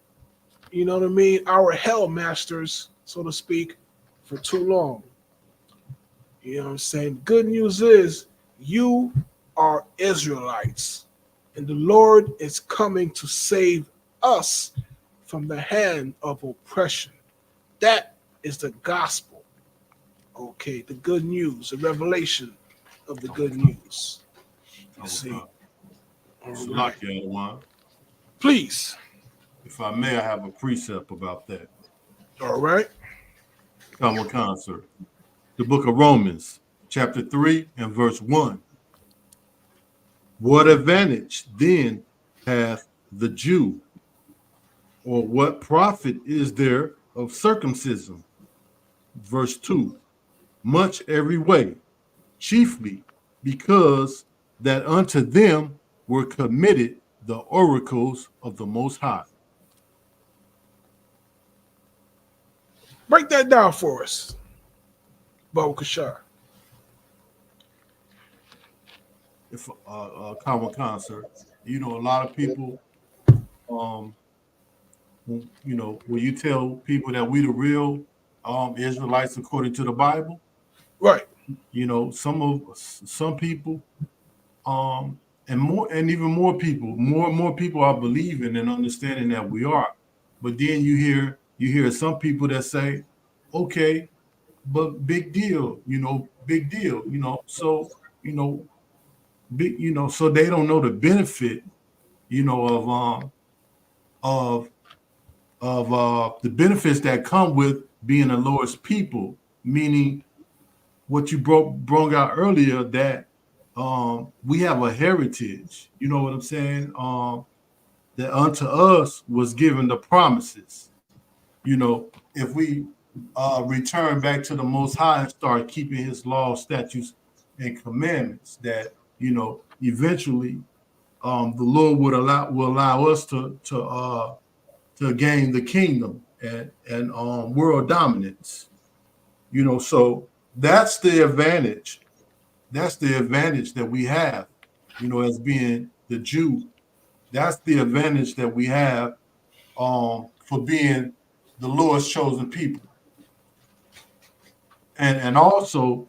you know what I mean, our hell masters, so to speak, for too long. You know what I'm saying? Good news is you are Israelites, and the Lord is coming to save us from the hand of oppression. That is the gospel. Okay, the good news, the revelation of the good news. You see? All right. Please. If I may, I have a precept about that. All right. Common concert. The book of Romans, chapter 3 and verse 1. What advantage then hath the Jew? Or what profit is there of circumcision? Verse 2. Much every way, chiefly because that unto them were committed the oracles of the Most High. Break that down for us, Baba Kashar. If common concert, you know, a lot of people, you know, when you tell people that we the real Israelites according to the Bible, Right. you know, some people, and even more people, more and more people are believing and understanding that we are. But then you hear some people that say, okay, but big deal, big deal, so big, so they don't know the benefit, of the benefits that come with being the Lord's people, meaning what you brought out earlier, that we have a heritage, you know what I'm saying? That unto us was given the promises. If we return back to the Most High and start keeping His laws, statutes, and commandments, that eventually the Lord will allow us to gain the kingdom and world dominance. So that's the advantage. That's the advantage that we have, as being the Jew. That's the advantage that we have for being the Lord's chosen people. And also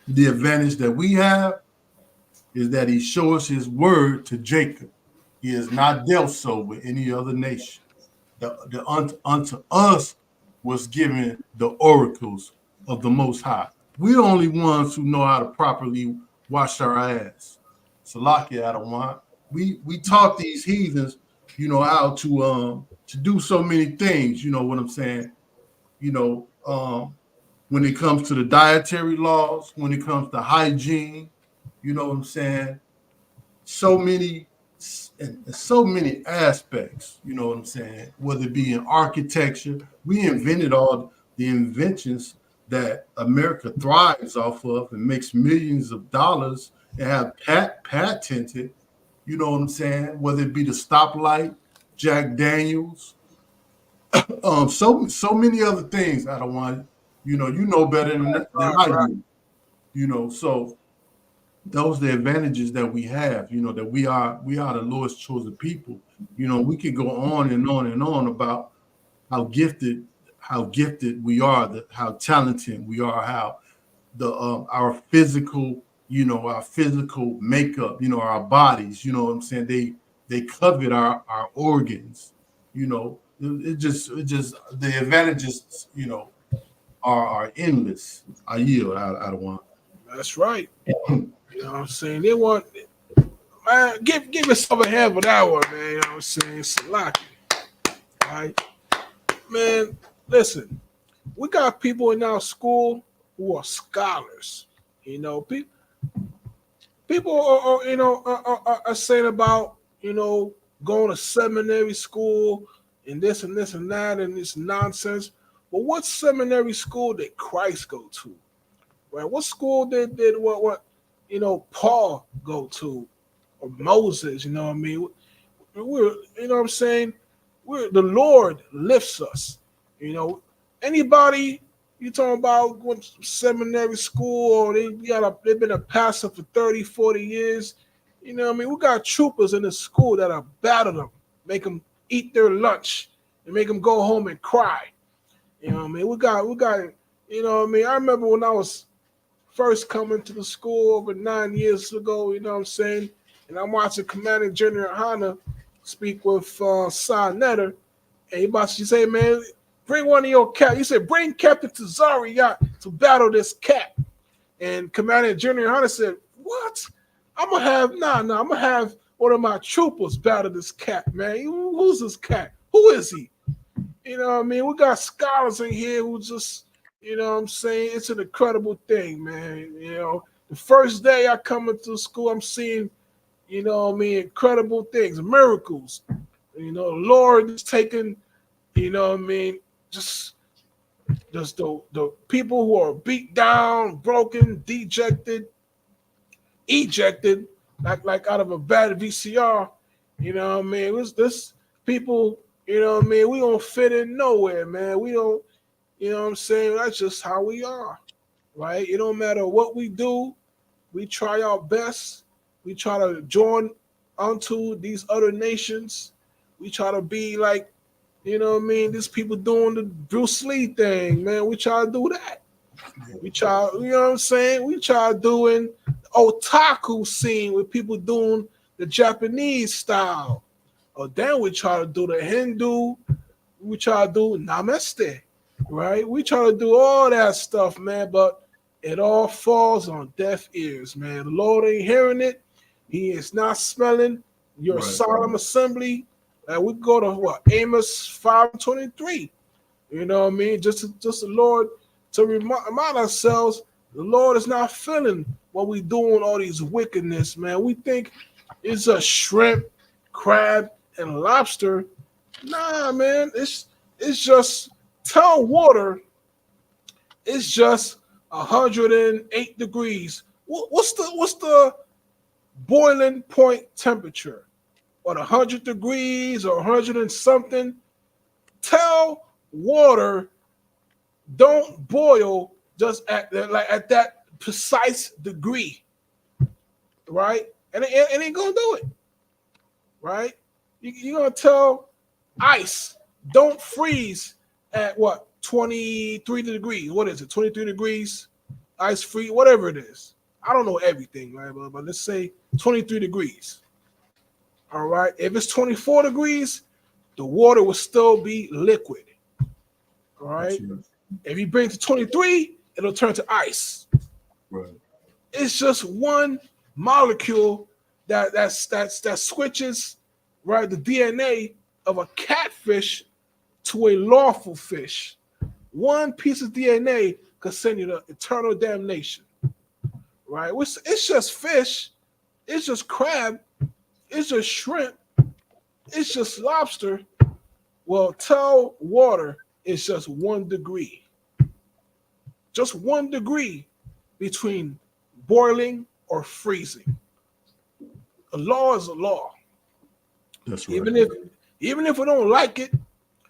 the advantage that we have is that He shows His word to Jacob. He has not dealt so with any other nation. Unto us was given the oracles of the Most High. We're the only ones who know how to properly wash our ass. Salakia, I don't want. We taught these heathens, how to do so many things. You know what I'm saying? When it comes to the dietary laws, when it comes to hygiene, you know what I'm saying? So many aspects, you know what I'm saying? Whether it be in architecture, we invented all the inventions that America thrives off of and makes millions of dollars and have patented, you know what I'm saying? Whether it be the stoplight, Jack Daniels, so many other things. I don't want, you know better than I do, so those are the advantages that we have, that we are the Lord's chosen people. We could go on and on and on about how gifted we are, how talented we are, how our physical, our physical makeup, our bodies, you know what I'm saying? They covet our organs, it just the advantages, are endless. I yield. I don't want. That's right. You know what I'm saying? They want, man, give yourself a hand for that one, man. You know what I'm saying? Salaki. All right? Man, listen, we got people in our school who are scholars. People are saying about, going to seminary school and this and this and that and this nonsense. But what seminary school did Christ go to? Right? What school did what Paul go to, or Moses? You know what I mean? We're, you know what I'm saying? The Lord lifts us. Anybody you talking about going to seminary school, or they've been a pastor for 30, 40 years. You know what I mean? We got troopers in the school that are battle them, make them eat their lunch, and make them go home and cry. You know what I mean? We got, you know what I mean? I remember when I was first coming to the school over 9 years ago, you know what I'm saying? And I'm watching Commander General Hanna speak with Sa Netter, and he about to say, man, bring one of your cap. He said, bring Captain Tazariot to battle this cap. And Commander General Hanna said, what? I'm going to have one of my troopers battle this cap, man. Who's this cap? Who is he? You know what I mean? We got scholars in here who just, you know what I'm saying? It's an incredible thing, man. The first day I come into school, I'm seeing, you know what I mean, incredible things, miracles. The Lord is taking, you know what I mean, just the people who are beat down, broken, dejected, ejected, like out of a bad VCR. You know what I mean? This people, you know what I mean, we don't fit in nowhere, man. We don't, You know what I'm saying? That's just how we are, right? It don't matter what we do. We try our best. We try to join onto these other nations. We try to be like, you know what I mean? These people doing the Bruce Lee thing, man. We try to do that. We try, you know what I'm saying? We try doing otaku scene with people doing the Japanese style. Or then we try to do the Hindu. We try to do namaste, right? We try to do all that stuff, man. But it all falls on deaf ears, man. The Lord ain't hearing it. He is not smelling your solemn assembly. We go to what? Amos 5:23. You know what I mean? Just the Lord to remind ourselves, the Lord is not feeling what we doing all these wickedness, man. We think it's a shrimp, crab, and lobster. Nah, man. It's just tell water. It's just 108 degrees. What's the boiling point temperature? What, 100 degrees or 100 and something? Tell water don't boil just at that precise degree, right? And it ain't gonna do it, right? You're gonna tell ice don't freeze at what, 23 degrees? What is it? 23 degrees, ice free, whatever it is. I don't know everything, right? But let's say 23 degrees. All right. If it's 24 degrees, the water will still be liquid. All right. If you bring it to 23, it'll turn to ice. Right. It's just one molecule that switches, right, the DNA of a catfish to a lawful fish. One piece of DNA could send you to eternal damnation. Right? It's just fish. It's just crab. It's just shrimp. It's just lobster. Well, tell water it's just 1 degree. Just 1 degree between boiling or freezing. A law is a law. That's right. Even if we don't like it,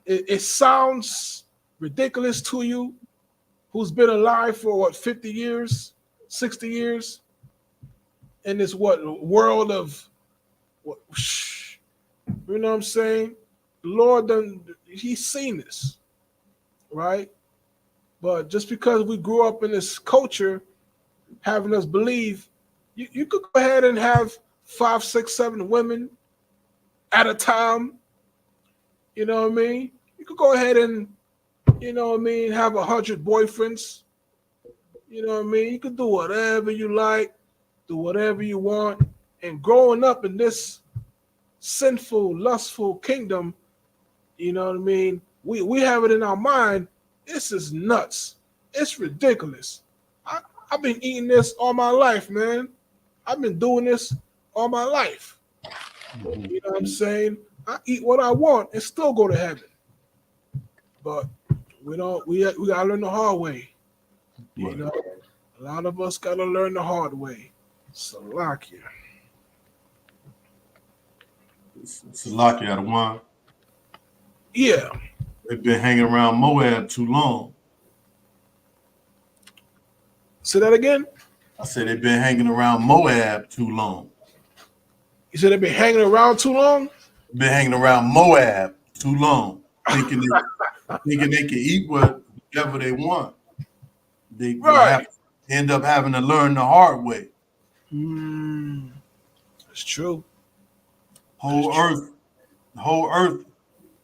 it sounds ridiculous to you, who's been alive for what, 50 years, 60 years in this world of what, you know what I'm saying? The Lord he's seen this, right? But just because we grew up in this culture having us believe, you could go ahead and have 5, 6, 7 women at a time. You know what I mean? You could go ahead and, you know what I mean, have 100 boyfriends. You know what I mean? You could do whatever you like, do whatever you want. And growing up in this sinful, lustful kingdom, you know what I mean? We have it in our mind. This is nuts. It's ridiculous. I've been eating this all my life, man. I've been doing this all my life. You know what I'm saying? I eat what I want and still go to heaven. But we gotta learn the hard way. You know, a lot of us gotta learn the hard way. Salakia. Salakia, the one. Yeah. They've been hanging around Moab too long. Say that again? I said they've been hanging around Moab too long. You said they've been hanging around too long? Been hanging around Moab too long, thinking they can eat whatever they want. They end up having to learn the hard way. That's true. The whole earth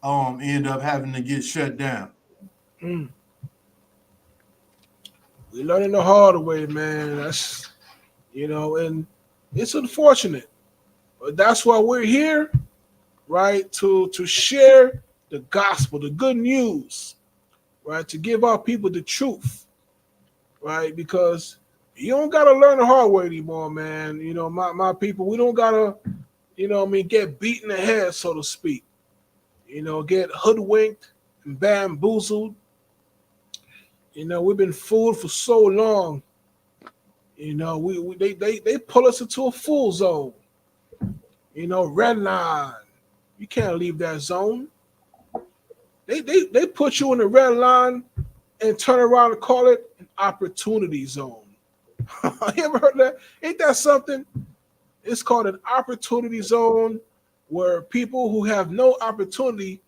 end up having to get shut down. We learning the hard way, man. That's, you know, and it's unfortunate, but that's why we're here, right? To share the gospel, the good news, right? To give our people the truth, right? Because you don't gotta learn the hard way anymore, man. You know, my people, we don't gotta, you know what I mean, get beat in the head, so to speak. You know, get hoodwinked and bamboozled. You know, we've been fooled for so long. You know, they pull us into a fool zone. You know, red line. You can't leave that zone. They put you in the red line and turn around and call it an opportunity zone. You ever heard of that? Ain't that something? It's called an opportunity zone where people who have no opportunity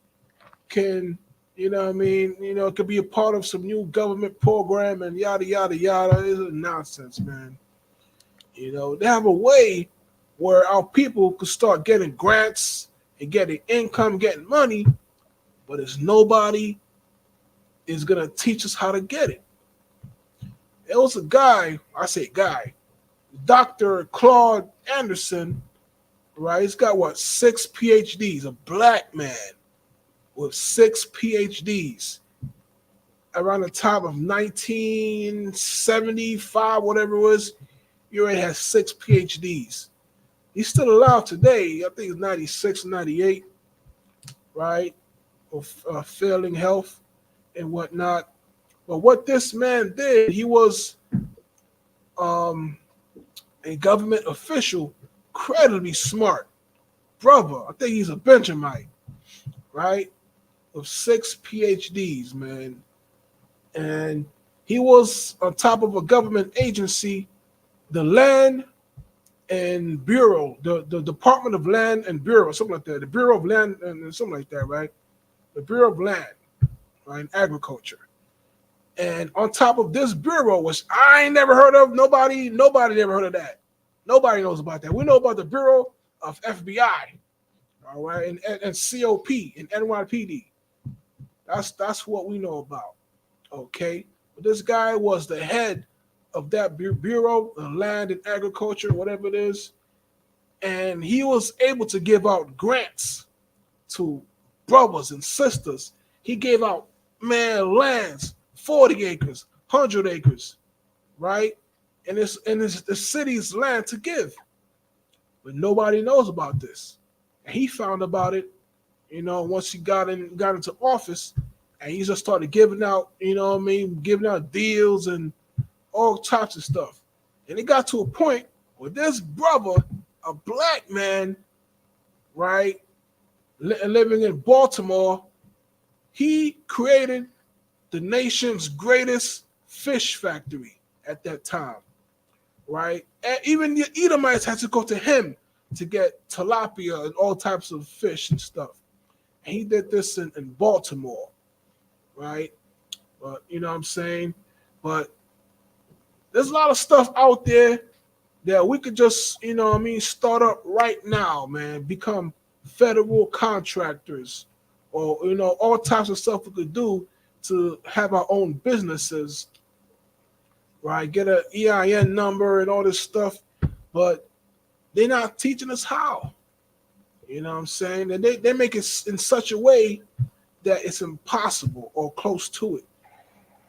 can, you know what I mean, it could be a part of some new government program and yada, yada, yada. It's nonsense, man. They have a way where our people could start getting grants and getting income, getting money, but it's nobody is going to teach us how to get it. There was a guy, Dr. Claude Anderson, right? He's got 6 PhDs, a black man with 6 PhDs. Around the time of 1975, whatever it was, he already has 6 PhDs. He's still alive today. I think it's 96, 98, right? Of failing health and whatnot. But what this man did, he was a government official, incredibly smart brother. I think he's a Benjamite, right? With 6 PhDs, man. And he was on top of a government agency, the Land and Bureau, the Department of Land and Bureau, something like that. The Bureau of Land and something like that, right? The Bureau of Land, right, and Agriculture. And on top of this bureau, which I ain't never heard of, nobody never heard of that. Nobody knows about that. We know about the Bureau of FBI, all right, and COP and NYPD. That's what we know about, okay? But this guy was the head of that Bureau of Land and Agriculture, whatever it is, and he was able to give out grants to brothers and sisters. He gave out, lands, 40 acres, 100 acres, right? And it's the city's land to give. But nobody knows about this. And he found about it, once he got into office, and he just started giving out, giving out deals and all types of stuff. And it got to a point where this brother, a black man, right, living in Baltimore, he created the nation's greatest fish factory at that time, right? And even the Edomites had to go to him to get tilapia and all types of fish and stuff. And he did this in Baltimore, right? But you know what I'm saying? But there's a lot of stuff out there that we could just, start up right now, man. Become federal contractors, or all types of stuff we could do to have our own businesses, right? Get an EIN number and all this stuff, but they're not teaching us how. You know what I'm saying? And they make it in such a way that it's impossible or close to it.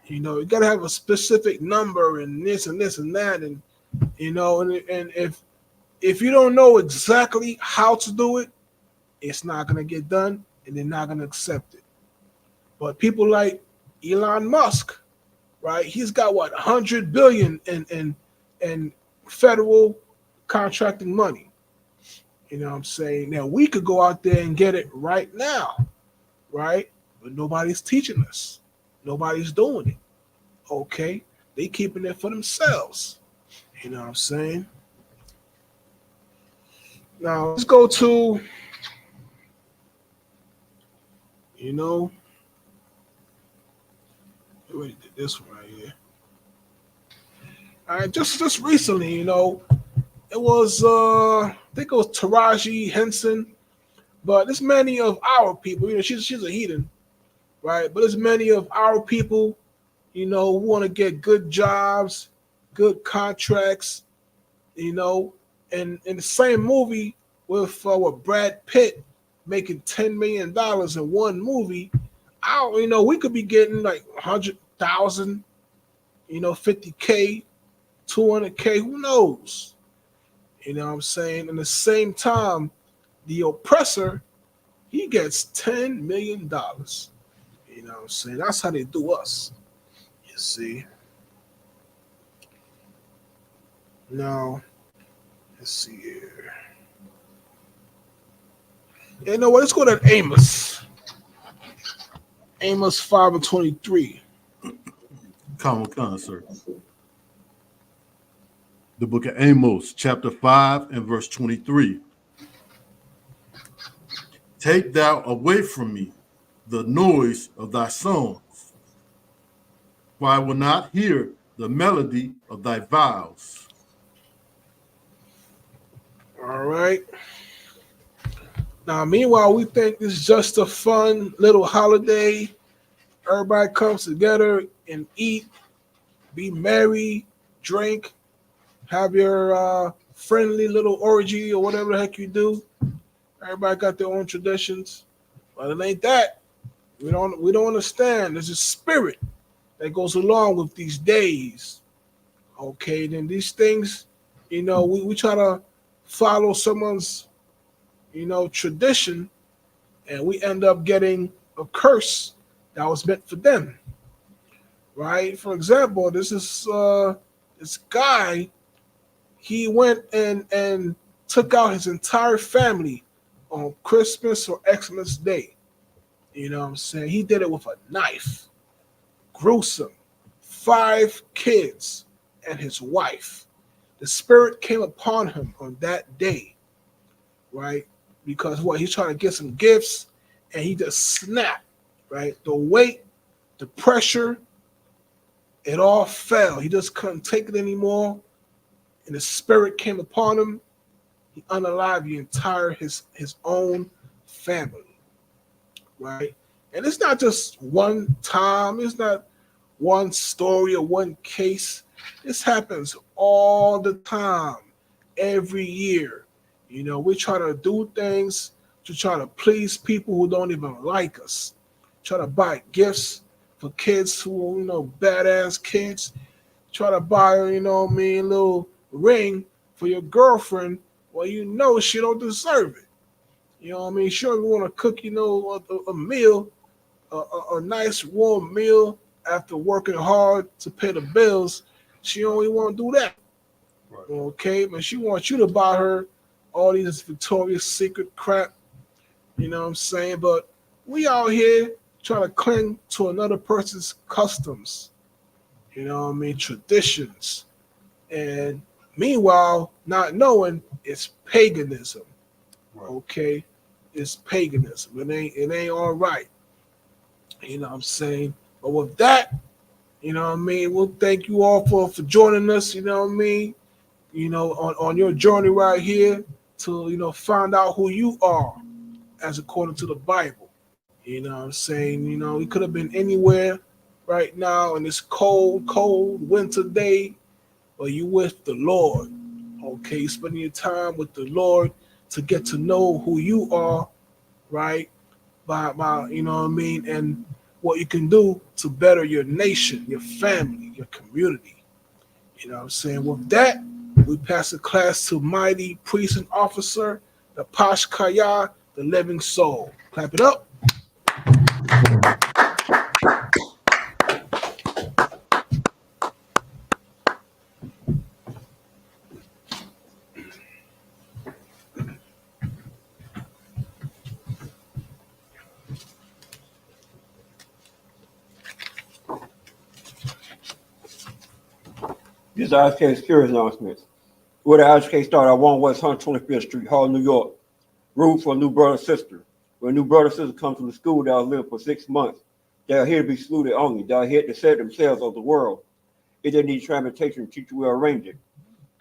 You got to have a specific number and this and this and that, and and if you don't know exactly how to do it, it's not going to get done, and they're not going to accept it. But people like Elon Musk, right? He's got $100 billion in federal contracting money. You know what I'm saying? Now we could go out there and get it right now, right? But nobody's teaching us. Nobody's doing it. Okay? They keeping it for themselves. You know what I'm saying? Now let's go to this one right here. All right, just recently, it was I think it was Taraji Henson, but there's many of our people, she's a heathen, right? But there's many of our people, who want to get good jobs, good contracts, and in the same movie with Brad Pitt making $10 million in one movie, we could be getting like 100,000, 50K, 200K, who knows? You know what I'm saying? In the same time, the oppressor, he gets $10 million. You know what I'm saying? That's how they do us. You see? Now, let's see here. You know what? Let's go to Amos. Amos 5:23. Khan, sir. The book of Amos, chapter 5 and verse 23. Take thou away from me the noise of thy songs, for I will not hear the melody of thy vows. All right. Now, meanwhile, we think this is just a fun little holiday. Everybody comes together and eat, be merry, drink, have your friendly little orgy or whatever the heck you do. Everybody got their own traditions, but it ain't that. We don't understand. There's a spirit that goes along with these days. Okay, then these things, we try to follow someone's, tradition, and we end up getting a curse that was meant for them. Right? For example, this guy, he went and took out his entire family on Christmas or Xmas Day. You know what I'm saying? He did it with a knife. Gruesome. 5 kids and his wife. The spirit came upon him on that day, right? Because he's trying to get some gifts, and he just snapped, right? The weight, the pressure, it all fell. He just couldn't take it anymore, and the spirit came upon him. He unalived the entire his own family, right? And it's not just one time. It's not one story or one case. This happens all the time, every year. We try to do things to try to please people who don't even like us. Try to buy gifts for kids who, badass kids. Try to buy, a little ring for your girlfriend. Well, she don't deserve it. Sure, we want to cook, a meal, a nice warm meal after working hard to pay the bills. She only want to do that. Right. Okay, but she wants you to buy her all these Victoria's Secret crap. You know what I'm saying? But we out here trying to cling to another person's customs. Traditions. And meanwhile, not knowing it's paganism. Right. Okay? It's paganism. It ain't all right. You know what I'm saying? But with that, we'll thank you all for joining us, on your journey right here to, find out who you are as according to the Bible. You know what I'm saying? We could have been anywhere right now in this cold winter day, but you with the Lord. Okay, spending your time with the Lord to get to know who you are, right? By and what you can do to better your nation, your family, your community. You know what I'm saying? With that, we pass the class to mighty priest and officer, the Pash Kaya, the living soul. Clap it up. This is RSK Security announcements. Where the RSK started at 1 West 125th Street, Hall, New York. Room for a new brother sister. When a new brother sister comes from the school that will live for 6 months, they are here to be saluted only. They are here to set themselves of the world. If they need transportation, the teacher will arrange it.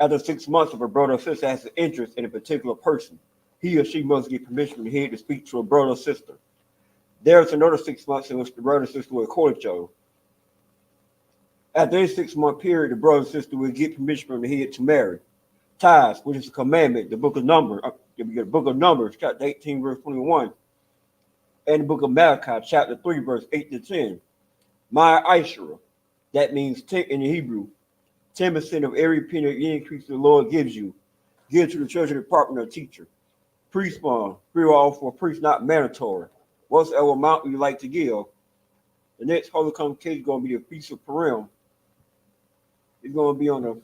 After 6 months, if a brother or sister has an interest in a particular person, he or she must get permission from the head to speak to a brother or sister. There is another 6 months in which the brother and sister will court each other. After a 6 month period, the brother and sister will get permission from the head to marry. Tithes, which is a commandment, the book of Numbers, chapter 18, verse 21, and the book of Malachi, chapter 3, verse 8 to 10. My Ishra, that means 10 in the Hebrew, 10% of every penny of increase the Lord gives you, give to the treasury department or teacher. Priest fund, free off for a priest, not mandatory. Whatsoever amount you like to give. The next Holy Convocation is going to be the Feast of Purim. It's going to be on the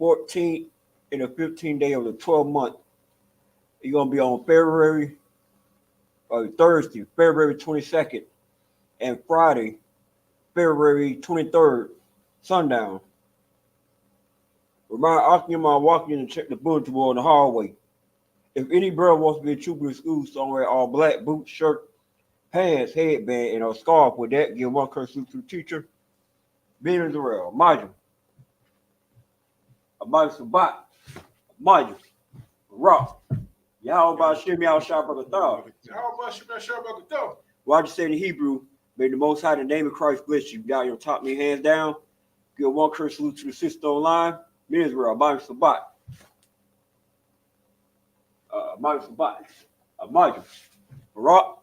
14th and the 15th day of the 12th month. It's going to be on Thursday, February 22nd, and Friday, February 23rd, sundown. Remind Akiyama walking in and check the bulletin board in the hallway. If any brother wants to be a trooper in school, somewhere all black, boots, shirt, pants, headband, and a scarf with that, give one curse salute to the teacher. Ben Israel, Major. Abad Sabat, Major. Rock. Y'all about Shimmy out shop of the thought. How much you been sure about the dog? Roger said in Hebrew, may the Most High, the name of Christ bless you. Down your top, me hands down. Give one curse salute to the sister online. Israel, Abad Sabat. Major Sabat. Major. Rock.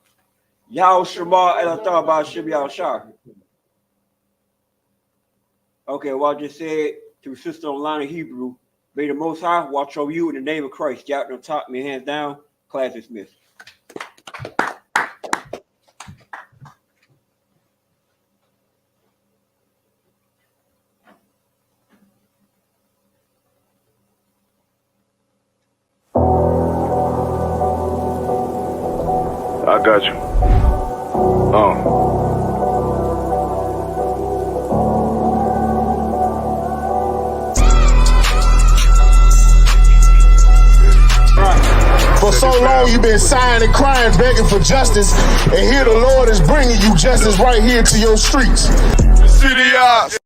Yao Shema Elatar about Shimmy out shop. Okay, well, I just said to sister online in Hebrew, may the Most High watch over you in the name of Christ. Down your top, me hands down. Class dismissed. I got you. For so long you've been sighing and crying, begging for justice, and here the Lord is bringing you justice right here to your streets. City Ops.